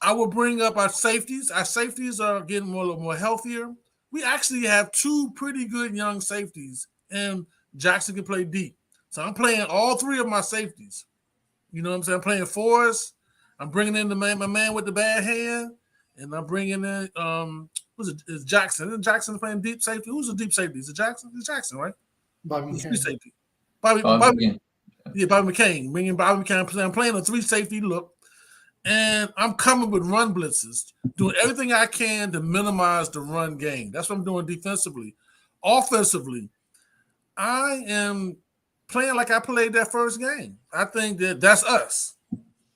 I will bring up our safeties. Our safeties are getting a little more healthier. We actually have 2 pretty good young safeties, and Jackson can play deep. So I'm playing all 3 of my safeties. You know what I'm saying? I'm playing Forrest. I'm bringing in my man with the bad hand, and I'm bringing in it's Jackson. Isn't Jackson playing deep safety? Who's the deep safety? Is it Jackson? It's Jackson, right? Bobby McCain. Safety. Bobby McCain. Bringing Bobby McCain. I'm playing a 3 safety look, and I'm coming with run blitzes, doing everything I can to minimize the run game. That's what I'm doing defensively. Offensively, I am playing like I played that first game. I think that's us.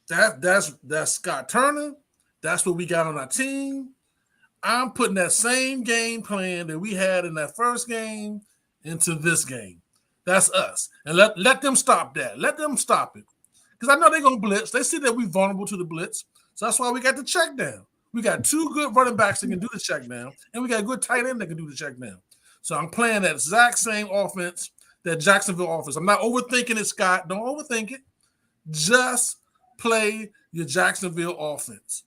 That's Scott Turner. That's what we got on our team. I'm putting that same game plan that we had in that first game into this game. That's us. And let them stop that. Let them stop it. Because I know they're going to blitz. They see that we're vulnerable to the blitz. So that's why we got the check down. We got 2 good running backs that can do the check down. And we got a good tight end that can do the check down. So I'm playing that exact same offense, that Jacksonville offense. I'm not overthinking it, Scott. Don't overthink it. Just play your Jacksonville offense.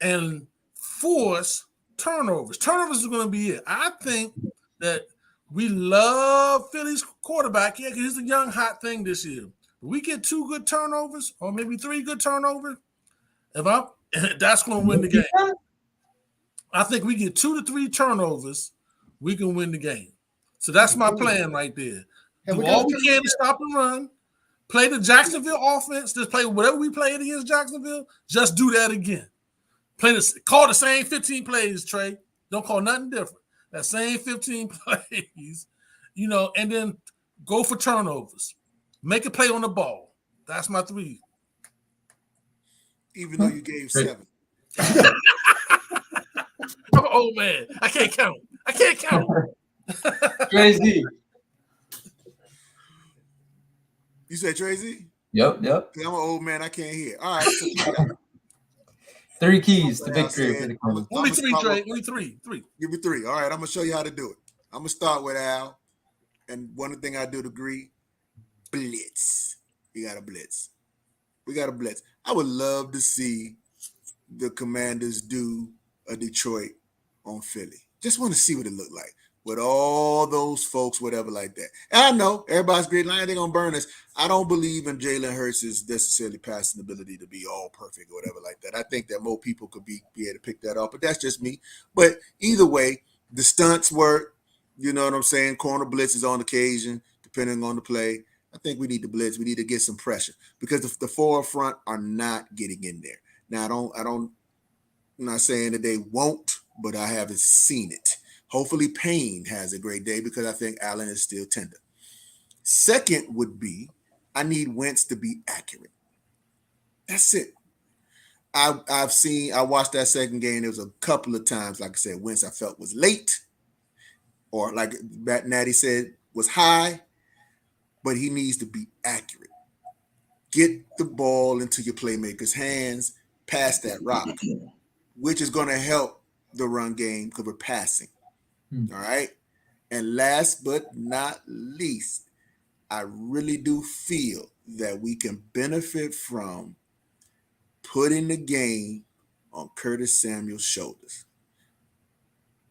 And force turnovers. Turnovers is going to be it. I think that we love Philly's quarterback. Yeah, because he's a young, hot thing this year. If we get 2 good turnovers or maybe 3 good turnovers, that's going to win the game. I think we get 2 to 3 turnovers, we can win the game. So that's my plan right there. Do all we can to stop the run, play the Jacksonville offense, just play whatever we played against Jacksonville, just do that again. Call the same 15 plays, Trey. Don't call nothing different. That same 15 plays, and then go for turnovers. Make a play on the ball. That's my 3. Even though you gave 7. I'm an old man. I can't count. Crazy. You said Tracy? Yep. I'm an old man. I can't hear. All right. So 3 keys to victory. Only 3, Trey. Only 3. Give me 3. All right. I'm going to show you how to do it. I'm going to start with Al. And one thing I do to agree, blitz. You got to blitz. We got to blitz. I would love to see the Commanders do a Detroit on Philly. Just want to see what it looked like with all those folks, whatever like that. And I know everybody's great line. They're going to burn us. I don't believe in Jalen Hurts' necessarily passing ability to be all perfect or whatever like that. I think that more people could be able to pick that up, but that's just me. But either way, the stunts work. You know what I'm saying? Corner blitzes on occasion, depending on the play. I think we need to blitz. We need to get some pressure because the forefront are not getting in there. Now, I'm not saying that they won't, but I haven't seen it. Hopefully Payne has a great day because I think Allen is still tender. Second would be I need Wentz to be accurate. That's it. I watched that second game. There was a couple of times, like I said, Wentz I felt was late, or like Natty said, was high, but he needs to be accurate. Get the ball into your playmakers' hands, pass that rock, which is going to help the run game because we're passing. All right. And last but not least, I really do feel that we can benefit from putting the game on Curtis Samuel's shoulders.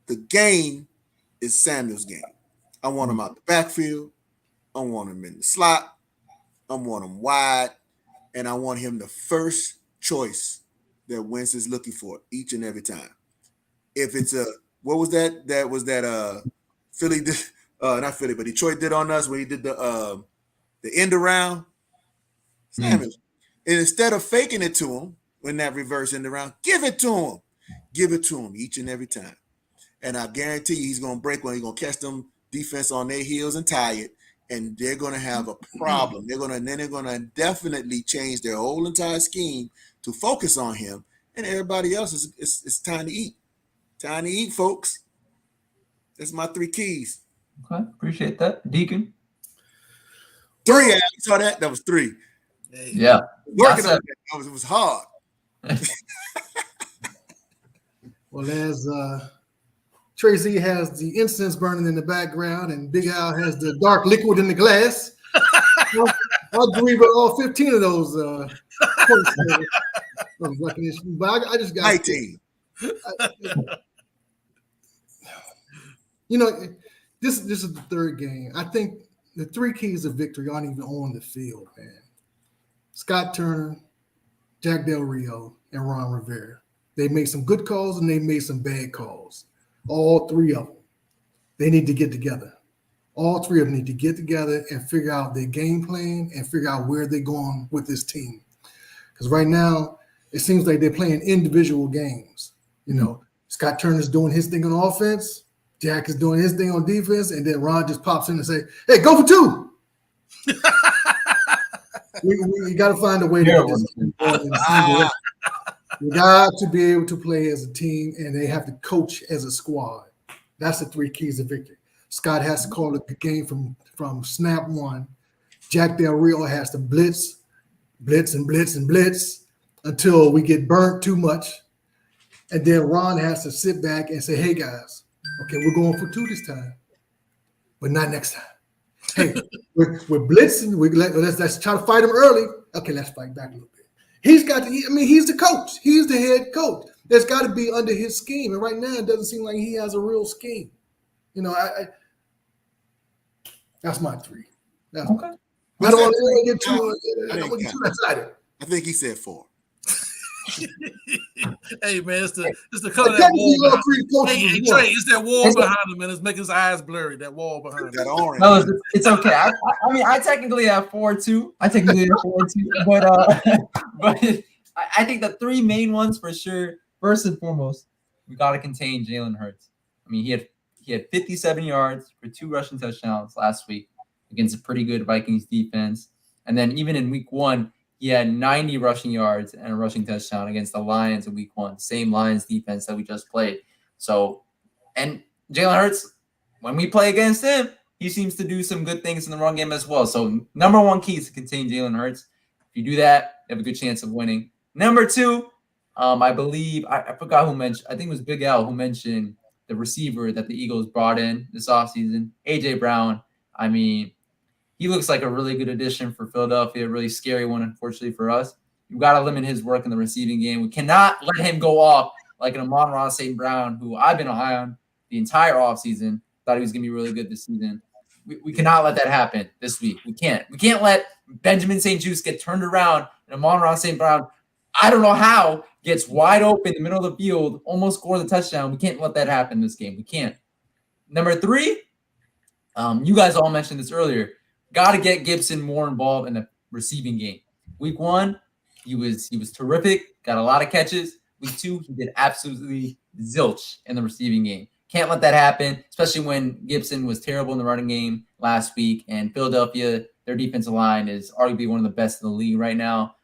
The game is Samuel's game. I want him out the backfield. I want him in the slot. I want him wide. And I want him the first choice that Wentz is looking for each and every time. If it's what was that? That was that Philly did, not Philly, but Detroit did on us when he did the end around. Samuel. And instead of faking it to him when that reverse end around, give it to him. Give it to him each and every time. And I guarantee you he's going to break one. He's going to catch them defense on their heels and tie it. And they're going to have a problem. They're going to definitely change their whole entire scheme to focus on him. And everybody else it's time to eat. Time to eat, folks. That's my 3 keys. Okay, appreciate that. Deacon? 3, you saw that? That was 3. Yeah. Working on that. It was hard. Well, as Tracy has the incense burning in the background and Big Al has the dark liquid in the glass, I'll agree with all 15 of those points of recognition. But I just got 19. This is the 3rd game. I think the 3 keys of victory aren't even on the field, man. Scott Turner, Jack Del Rio, and Ron Rivera. They made some good calls and they made some bad calls. All 3 of them. They need to get together. All 3 of them need to get together and figure out their game plan and figure out where they're going with this team. Because right now, it seems like they're playing individual games. Scott Turner's doing his thing on offense. Jack is doing his thing on defense. And then Ron just pops in and say, hey, go for 2. we got to find a way to get this. We got to be able to play as a team, and they have to coach as a squad. That's the 3 keys of victory. Scott has to call the game from snap 1. Jack Del Rio has to blitz until we get burnt too much. And then Ron has to sit back and say, hey, guys, okay, we're going for 2 this time, but not next time. Hey, we're blitzing. Let's try to fight him early. Okay, let's fight back a little bit. He's the coach. He's the head coach. There's got to be under his scheme. And right now, it doesn't seem like he has a real scheme. That's my 3. That's okay. I don't want to get too excited. I think he said 4. Hey man, it's the color of that wall. Hey, Trey, it's that wall behind him, and it's making his eyes blurry. That wall behind him. That orange. No, it's okay. I technically have 4 too. But I think the 3 main ones for sure first and foremost, we got to contain Jalen Hurts. I mean, he had 57 yards for 2 rushing touchdowns last week against a pretty good Vikings defense. And then even in week 1, he had 90 rushing yards and a rushing touchdown against the Lions in week 1. Same Lions defense that we just played. So, and Jalen Hurts, when we play against him, he seems to do some good things in the run game as well. So, number 1 key is to contain Jalen Hurts. If you do that, you have a good chance of winning. Number 2, I believe, I forgot who mentioned, I think it was Big L who mentioned the receiver that the Eagles brought in this offseason, A.J. Brown. I mean, he looks like a really good addition for Philadelphia, a really scary one, unfortunately, for us. You've got to limit his work in the receiving game. We cannot let him go off like an Amon-Ra St. Brown, who I've been high on the entire offseason. Thought he was going to be really good this season. We cannot let that happen this week. We can't. We can't let Benjamin St. Juste get turned around and Amon-Ra St. Brown, I don't know how, gets wide open in the middle of the field, almost scores a touchdown. We can't let that happen this game. We can't. Number 3, you guys all mentioned this earlier. Got to get Gibson more involved in the receiving game. Week 1, he was terrific, got a lot of catches. Week 2, he did absolutely zilch in the receiving game. Can't let that happen, especially when Gibson was terrible in the running game last week. And Philadelphia, their defensive line is arguably one of the best in the league right now.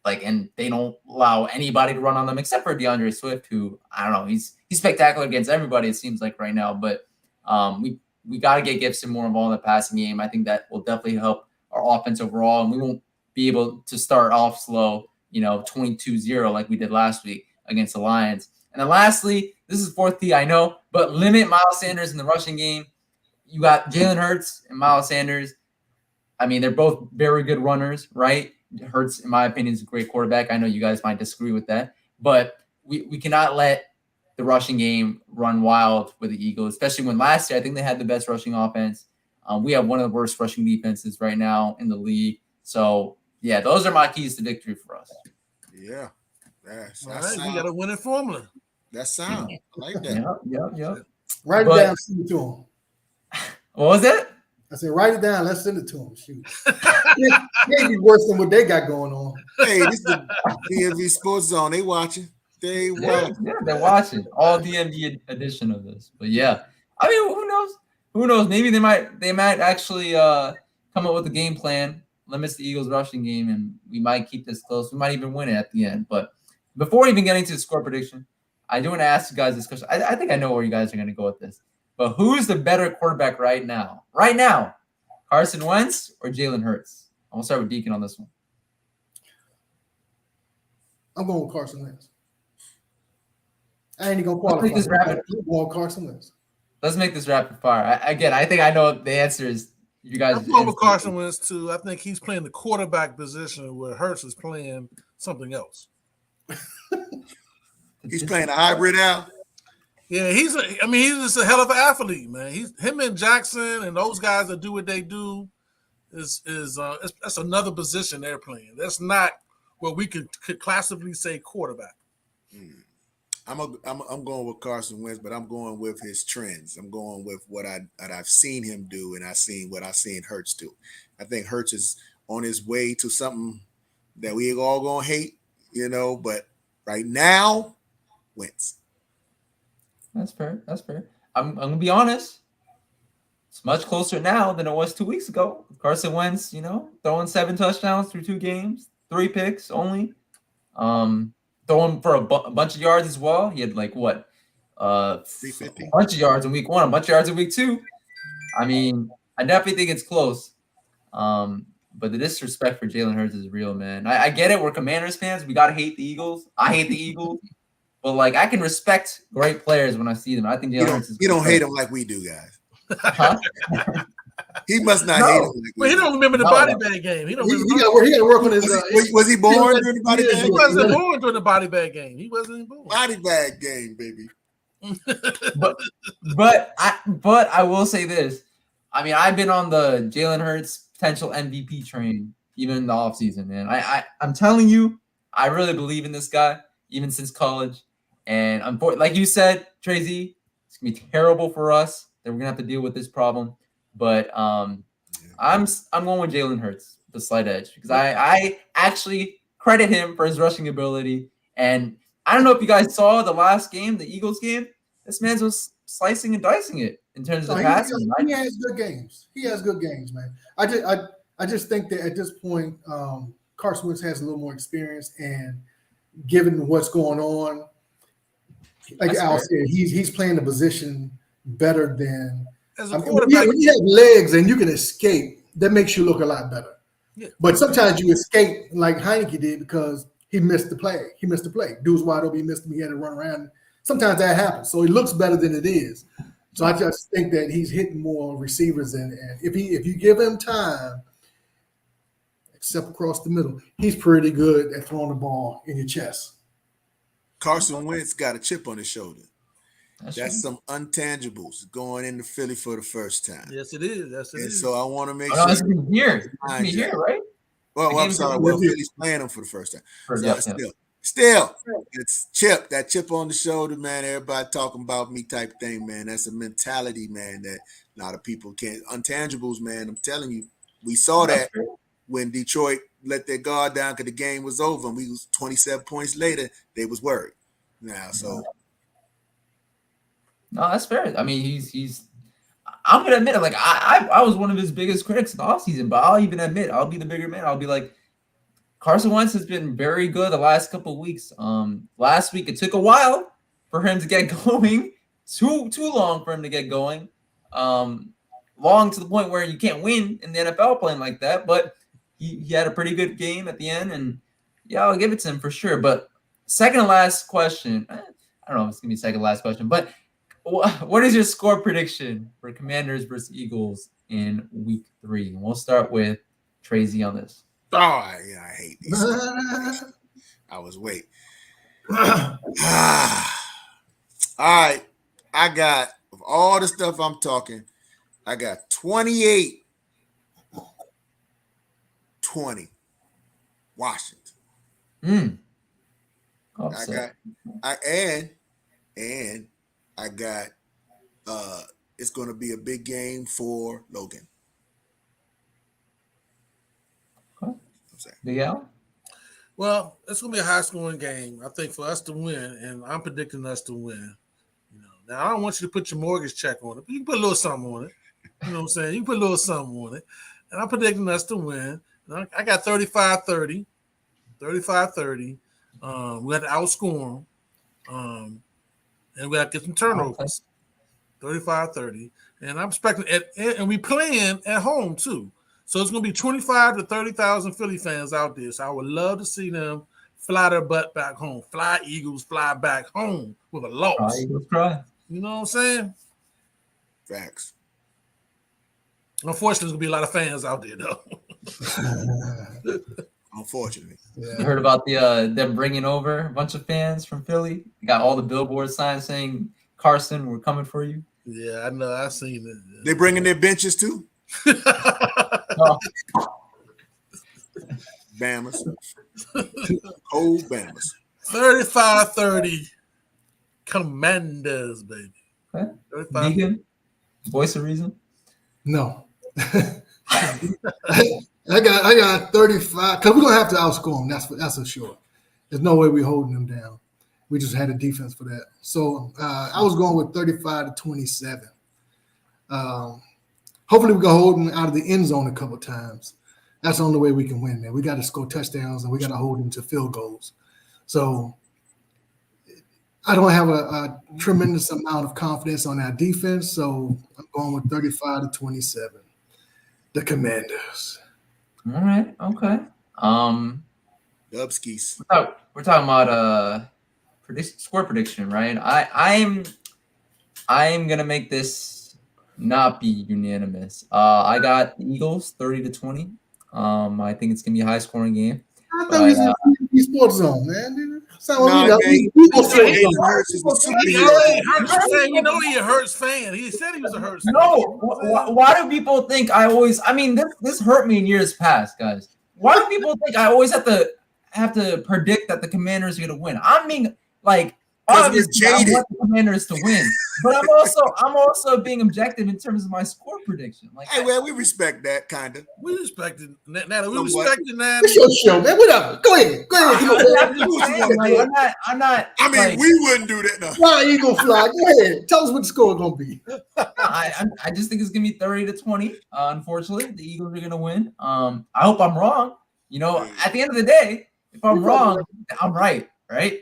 And they don't allow anybody to run on them except for DeAndre Swift, who, I don't know, he's spectacular against everybody, it seems like right now. But we got to get Gibson more involved in the passing game. I think that will definitely help our offense overall, and we won't be able to start off slow, 22-0 like we did last week against the Lions. And then lastly, this is 4th key, I know, but limit Miles Sanders in the rushing game. You got Jalen Hurts and Miles Sanders. I mean, they're both very good runners, right? Hurts, in my opinion, is a great quarterback. I know you guys might disagree with that, but we cannot let the rushing game run wild with the Eagles, especially when last year I think they had the best rushing offense. We have one of the worst rushing defenses right now in the league. So, yeah, those are my keys to victory for us. Yeah. That's all right, we got a winning formula. That's sound. I like that. Yep. Write it down, send it to him. What was it? I said, write it down. Let's send it to him. Shoot. Maybe worse than what they got going on. Hey, this is the DMV Sports Zone. They watching. They watching. Yeah, they're watching. All DMV edition of this. But yeah, I mean, who knows? Who knows? Maybe they might actually come up with a game plan, limits the Eagles' rushing game, and we might keep this close. We might even win it at the end. But before even getting to the score prediction, I do want to ask you guys this question. I think I know where you guys are going to go with this. But who's the better quarterback right now? Right now, Carson Wentz or Jalen Hurts? I'm going to start with Deacon on this one. I'm going with Carson Wentz. I ain't going to qualify. I'm going Carson Wentz. Let's make this rapid fire. I think I know the answer is you guys. I'm going with Carson Wentz too. I think he's playing the quarterback position where Hurts is playing something else. He's playing a hybrid out. Yeah, he's just a hell of an athlete, man. Him and Jackson and those guys that do what they do that's another position they're playing. That's not what we could classically say quarterback. I'm going with Carson Wentz, but I'm going with his trends. I'm going with what I've seen him do, and I've seen Hurts do. I think Hurts is on his way to something that we all gonna hate, But right now, Wentz. That's fair. I'm gonna be honest. It's much closer now than it was 2 weeks ago. Carson Wentz, throwing 7 touchdowns through 2 games, 3 picks only. Throwing for a bunch of yards as well. He had 350. A bunch of yards in week 1, a bunch of yards in week 2. I mean, I definitely think it's close. But the disrespect for Jalen Hurts is real, man. I get it. We're Commanders fans. We gotta hate the Eagles. I hate the Eagles. But I can respect great players when I see them. I think Jalen Hurts is. You don't hate him like we do, guys. Huh? He must not hate him. He don't remember the body bag game. He got to work on his. Was he born during the body bag? He wasn't born during the body bag game. He wasn't born. Body bag game, baby. but I will say this. I mean, I've been on the Jalen Hurts potential MVP train even in the offseason, man. I'm telling you, I really believe in this guy even since college. And like you said, Tracy, it's gonna be terrible for us that we're gonna have to deal with this problem. But I'm going with Jalen Hurts, the slight edge, because I actually credit him for his rushing ability, and I don't know if you guys saw the last game, the Eagles game. This man was slicing and dicing it in terms of the passing. He has good games. He has good games, man. I just think that at this point, Carson Wentz has a little more experience, and given what's going on, like Al said, he's playing the position better than as a quarterback. When you have legs and you can escape, that makes you look a lot better. Yeah. But sometimes you escape like Heineke did because he missed the play. Dude's wide open, he missed him, he had to run around. Sometimes that happens. So he looks better than it is. So I just think that he's hitting more receivers, and if you give him time, except across the middle, he's pretty good at throwing the ball in your chest. Carson Wentz got a chip on his shoulder. That's some intangibles going into Philly for the first time. Yes, it is. Yes, it is. So I want to make sure. It's here, right? Well, I'm sorry. Well, Philly's playing them for the first time. Still, it's chip. That chip on the shoulder, man. Everybody talking about me type thing, man. That's a mentality, man, that a lot of people can't. Intangibles, man. I'm telling you, we saw that when Detroit let their guard down because the game was over, and we was 27 points later. They was worried. Now, so. No, that's fair. I mean, he's. I'm gonna admit it. Like I was one of his biggest critics in the offseason, but I'll even admit I'll be the bigger man. I'll be like, Carson Wentz has been very good the last couple of weeks. Last week it took a while for him to get going. Too long for him to get going. Long to the point where you can't win in the NFL playing like that. But he had a pretty good game at the end, and yeah, I'll give it to him for sure. But second to last question. I don't know if it's gonna be second to last question, but. What is your score prediction for Commanders versus Eagles in Week 3? And we'll start with Tracy on this. Oh, yeah, I hate these. I was waiting. All right, I got of all the stuff I'm talking, I got 28-20 Washington. I got it's going to be a big game for Logan. Okay. Big Al? Well, it's going to be a high-scoring game, I think, for us to win, and I'm predicting us to win. Now, I don't want you to put your mortgage check on it, but you can put a little something on it. You know what I'm saying? You can put a little something on it. And I'm predicting us to win. I got 35-30. 35-30. We have to outscore them. And we have to get some turnovers, 35-30. And I'm expecting and we playing at home too. So it's going to be 25 to 30,000 Philly fans out there. So I would love to see them fly their butt back home. Fly Eagles, fly back home with a loss. Fly Eagles, fly. You know what I'm saying? Facts. Unfortunately, there's going to be a lot of fans out there, though. Unfortunately. You heard about them bringing over a bunch of fans from Philly? You got all the billboard signs saying, Carson, we're coming for you. Yeah, I know. I've seen it. They bringing their benches too? Bammers. Cold Bammers. 35-30 Commanders, baby. Okay. Vegan? Voice of reason? No. I got 35 because we're gonna have to outscore them. That's for sure. There's no way we're holding them down. We just had a defense for that. So I was going with 35-27. Hopefully we can hold them out of the end zone a couple of times. That's the only way we can win, man. We got to score touchdowns and we got to hold them to field goals. So I don't have a tremendous amount of confidence on our defense. So I'm going with 35-27. The Commanders. All right. Okay. Dubskis. We're talking about score prediction, right? I'm gonna make this not be unanimous. I got the Eagles 30-20. I think it's gonna be a high scoring game. I thought we said DMVSportsZone, man. You know he a Hurts fan. He said he was a Hurts fan. No, why do people think I always? I mean, this hurt me in years past, guys. Why do people think I always have to predict that the Commanders are going to win? I mean, like, obviously, I want the Commanders to win. But I'm also being objective in terms of my score prediction. Like, hey, well, we respect that kind of. We respect it, Natalie. We respect it, Natalie. It's your show, man. Whatever. Go ahead. I'm not. I mean, like, we wouldn't do that. No. Fly, Eagle, fly. Go ahead. Tell us what the score is gonna be. I just think it's gonna be 30-20. Unfortunately, the Eagles are gonna win. I hope I'm wrong. You know, at the end of the day, if I'm wrong, I'm right. Right?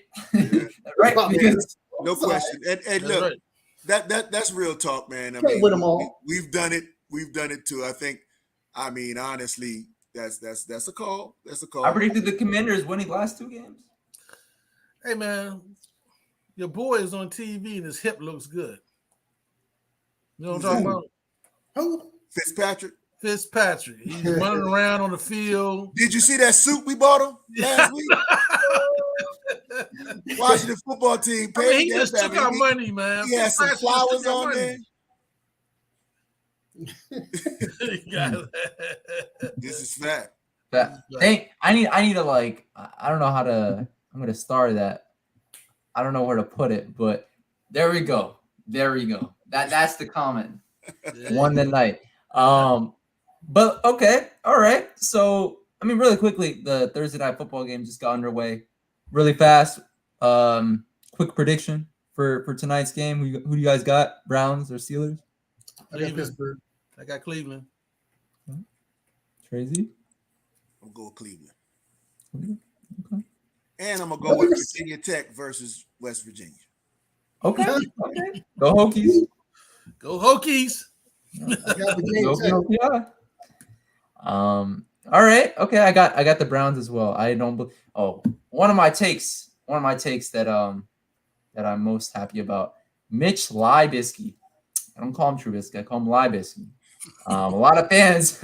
Right? Because no question. And look, that's real talk, man. I mean, win them all. We've done it. We've done it too. I mean, honestly, that's a call. That's a call. I predicted the Commanders winning last 2 games. Hey, man, your boy is on TV and his hip looks good. You know what I'm talking about? Who? Fitzpatrick. He's running around on the field. Did you see that suit we bought him last week? Washington football team paid. I mean, he just took our money, man. He had some flowers on there. This is fact. Hey, I need to, like, I don't know how to. I'm gonna star that. I don't know where to put it, but there we go. That's the comment. Won the night. But okay, all right. So I mean, really quickly, the Thursday night football game just got underway. Really fast. Quick prediction for tonight's game. Who do you guys got? Browns or Steelers? I got Pittsburgh. I got Cleveland. Tracy? I'm going Cleveland. Okay. And I'm gonna go with Virginia Tech versus West Virginia. Okay. Go Hokies. Go Hokies. Yeah. All right. Okay. I got the Browns as well. I don't. One of my takes that I'm most happy about. Mitch Trubisky. I don't call him Trubisky. I call him Trubisky. A lot of fans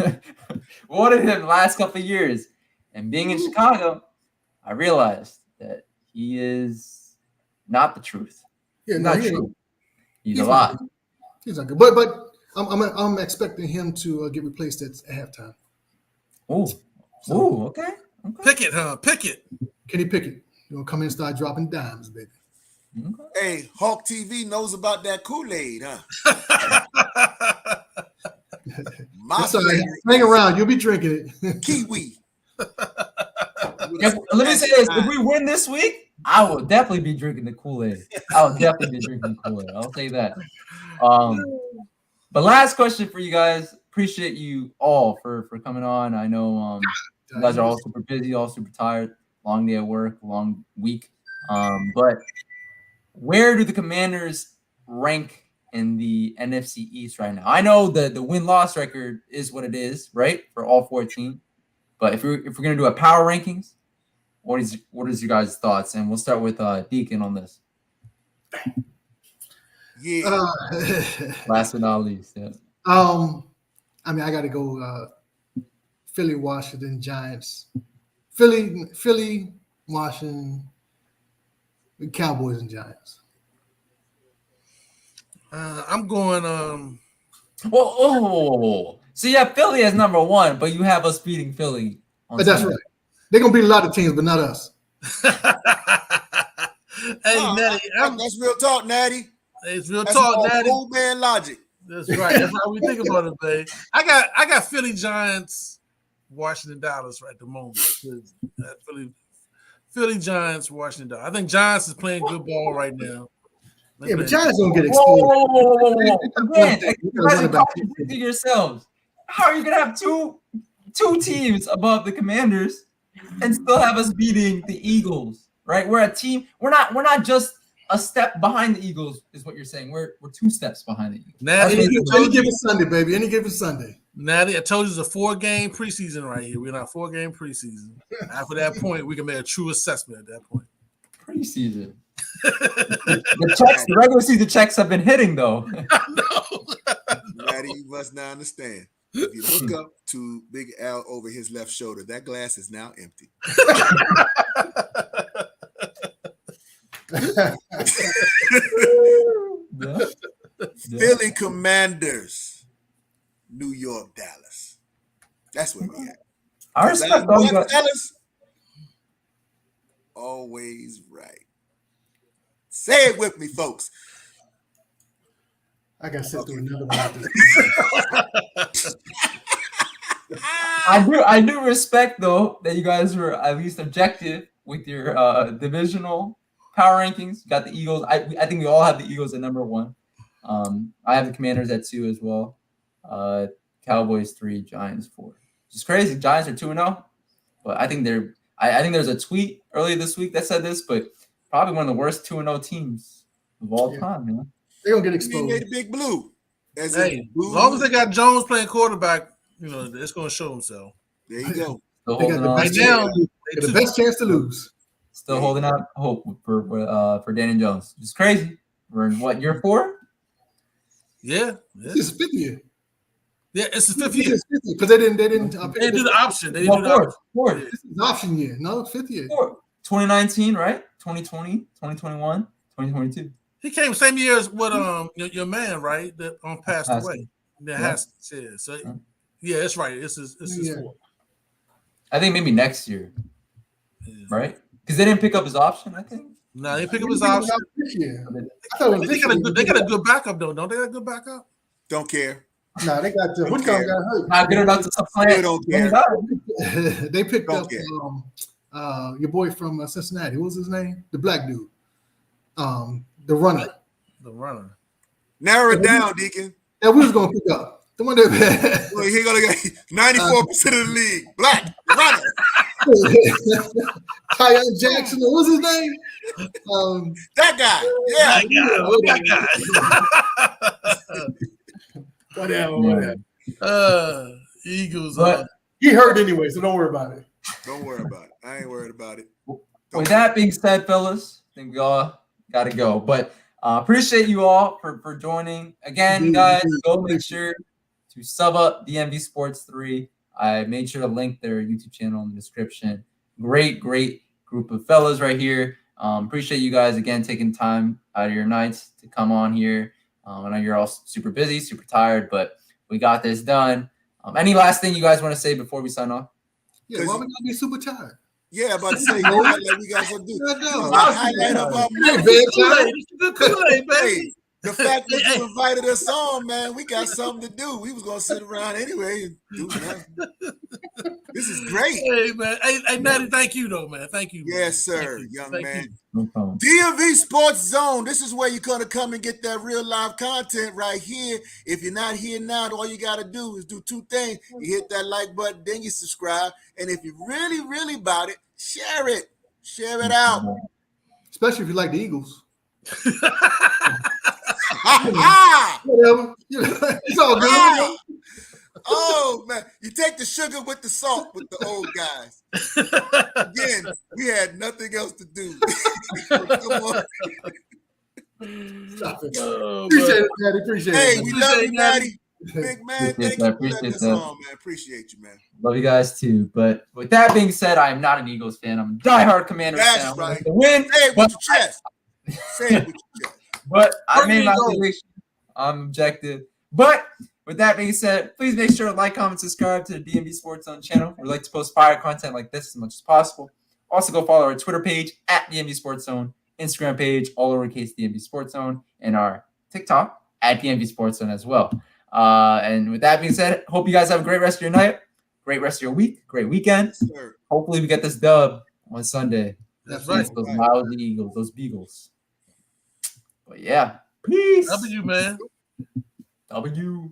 wanted him the last couple of years, and being in Chicago, I realized that he is not the truth. Yeah, not true. He's a lot. He's not good, but I'm expecting him to get replaced at halftime. Okay. Pickett, huh? Pickett. Kenny Pickett. You know, come in and start dropping dimes, baby. Okay. Hey, Hawk TV knows about that Kool-Aid, huh? Hang around, you'll be drinking it. Kiwi. Let me say this: if we win this week, I will definitely be drinking the Kool-Aid. I'll say that. But last question for you guys. Appreciate you all for coming on. I know you guys are all super busy, all super tired. Long day at work, long week. But where do the Commanders rank in the NFC East right now? I know the win-loss record is what it is, right, for all 14. But if we're gonna do a power rankings, what is your guys' thoughts? And we'll start with Deacon on this. Yeah. Last but not least, yeah. I mean, I got to go Philly, Washington, Giants. Philly, Washington, Cowboys, and Giants. I'm going. So you have Philly as number 1, but you have us beating Philly. But that's right. They're gonna beat a lot of teams, but not us. Hey, Natty, that's real talk, Natty. It's real talk, Natty. Old man logic. That's right. That's how we think about it, babe. I got Philly, Giants, Washington, Dallas right at the moment. Philly, Giants, Washington, Dallas. I think Giants is playing good ball right now. Yeah, but Giants don't get exposed. Whoa. Again, you guys are contradicting yourselves. How are you gonna have two teams above the Commanders and still have us beating the Eagles? Right? We're a team. We're not just a step behind the Eagles, is what you're saying. We're 2 steps behind the Eagles. Natty, any given Sunday, baby. Any given Sunday. Natty, I told you it's a 4-game preseason right here. We're in our 4-game preseason. After that point, we can make a true assessment at that point. Preseason. The regular season checks have been hitting, though. I know. Natty, you must not understand. If you look up to Big Al over his left shoulder, that glass is now empty. Philly Commanders, New York, Dallas. That's where we at. I respect Dallas. Always right. Say it with me, folks. I got to sit through another one after this. I do respect though that you guys were at least objective with your divisional power rankings. You got the Eagles. I think we all have the Eagles at number 1. I have the Commanders at 2 as well. Cowboys 3, Giants 4. It's crazy. Giants are 2-0, but I think they're. I think there's a tweet earlier this week that said this, but probably one of the worst 2-0 teams of all time. Man. They're gonna get exposed. They made Big Blue. As long as they got Jones playing quarterback, it's gonna show himself. There you go. They got the best chance to lose. Still holding out hope for Daniel Jones. It's crazy. We're in what, year 4? Yeah. This is 5th year. Yeah, it's the 5th year because they didn't do the option. They didn't do the option. 4th. This is option year. No, it's 5th year. 2019, right? 2020, 2021, 2022. He came same year as what your man, right? That passed away. That has so yeah, that's right. It's his 4th. I think maybe next year, right? Because they didn't pick up his option. I think. No, they pick up his option. They got a good backup though, don't they? Got a good backup. Don't care. No, they got Whitcomb got hurt. Not good enough to supplant. Don't care. They picked up your boy from Cincinnati. What was his name? The black dude. The runner. Narrow it down, Deacon. Yeah, we was gonna pick up the one that. Well, he gonna get 94% of the league. Black runner. Tyon Jackson. What's his name? That guy. Yeah. That guy. Whatever. Eagles. He hurt anyway, so don't worry about it. Don't worry about it. I ain't worried about it. With that being said, fellas, I think we all got to go. But appreciate you all for joining. Again, guys, go make sure to sub up DMV Sports 3. I made sure to link their YouTube channel in the description. Great group of fellas right here. Appreciate you guys, again, taking time out of your nights to come on here. I know you're all super busy, super tired, but we got this done. Any last thing you guys want to say before we sign off? Yeah, why we gonna be super tired? Yeah, about to say, like we got to do. Baby. The fact that you invited us on, man, we got something to do. We was gonna sit around anyway and do nothing. This is great. Hey, man. Hey, Natty, thank you, though, man. Thank you. Yes, sir, young man. No problem. DMV Sports Zone. This is where you're gonna come and get that real live content right here. If you're not here now, all you gotta do is do 2 things. You hit that like button, then you subscribe. And if you really about it, share it. Share it out. Especially if you like the Eagles. Whatever. It's all good. Oh man, you take the sugar with the salt with the old guys. Again, we had nothing else to do. Come on. Appreciate it, Daddy. Appreciate it. Hey, we love you, Daddy. Big man, thank you for letting us on, man. Appreciate you, man. Love you guys too. But with that being said, I am not an Eagles fan. I'm a diehard Commanders fan. That's right. Win. Say it with your chest. Say it with your chest. But I made my prediction. I'm objective. But with that being said, please make sure to like, comment, subscribe to the DMV Sports Zone channel. We like to post fire content like this as much as possible. Also, go follow our Twitter page at DMV Sports Zone, Instagram page, all lowercase DMV Sports Zone, and our TikTok at DMV Sports Zone as well. And with that being said, hope you guys have a great rest of your night, great rest of your week, great weekend. Sure. Hopefully, we get this dub on Sunday. That's right. Those lousy Eagles, those Beagles. But yeah, peace. W, man. W.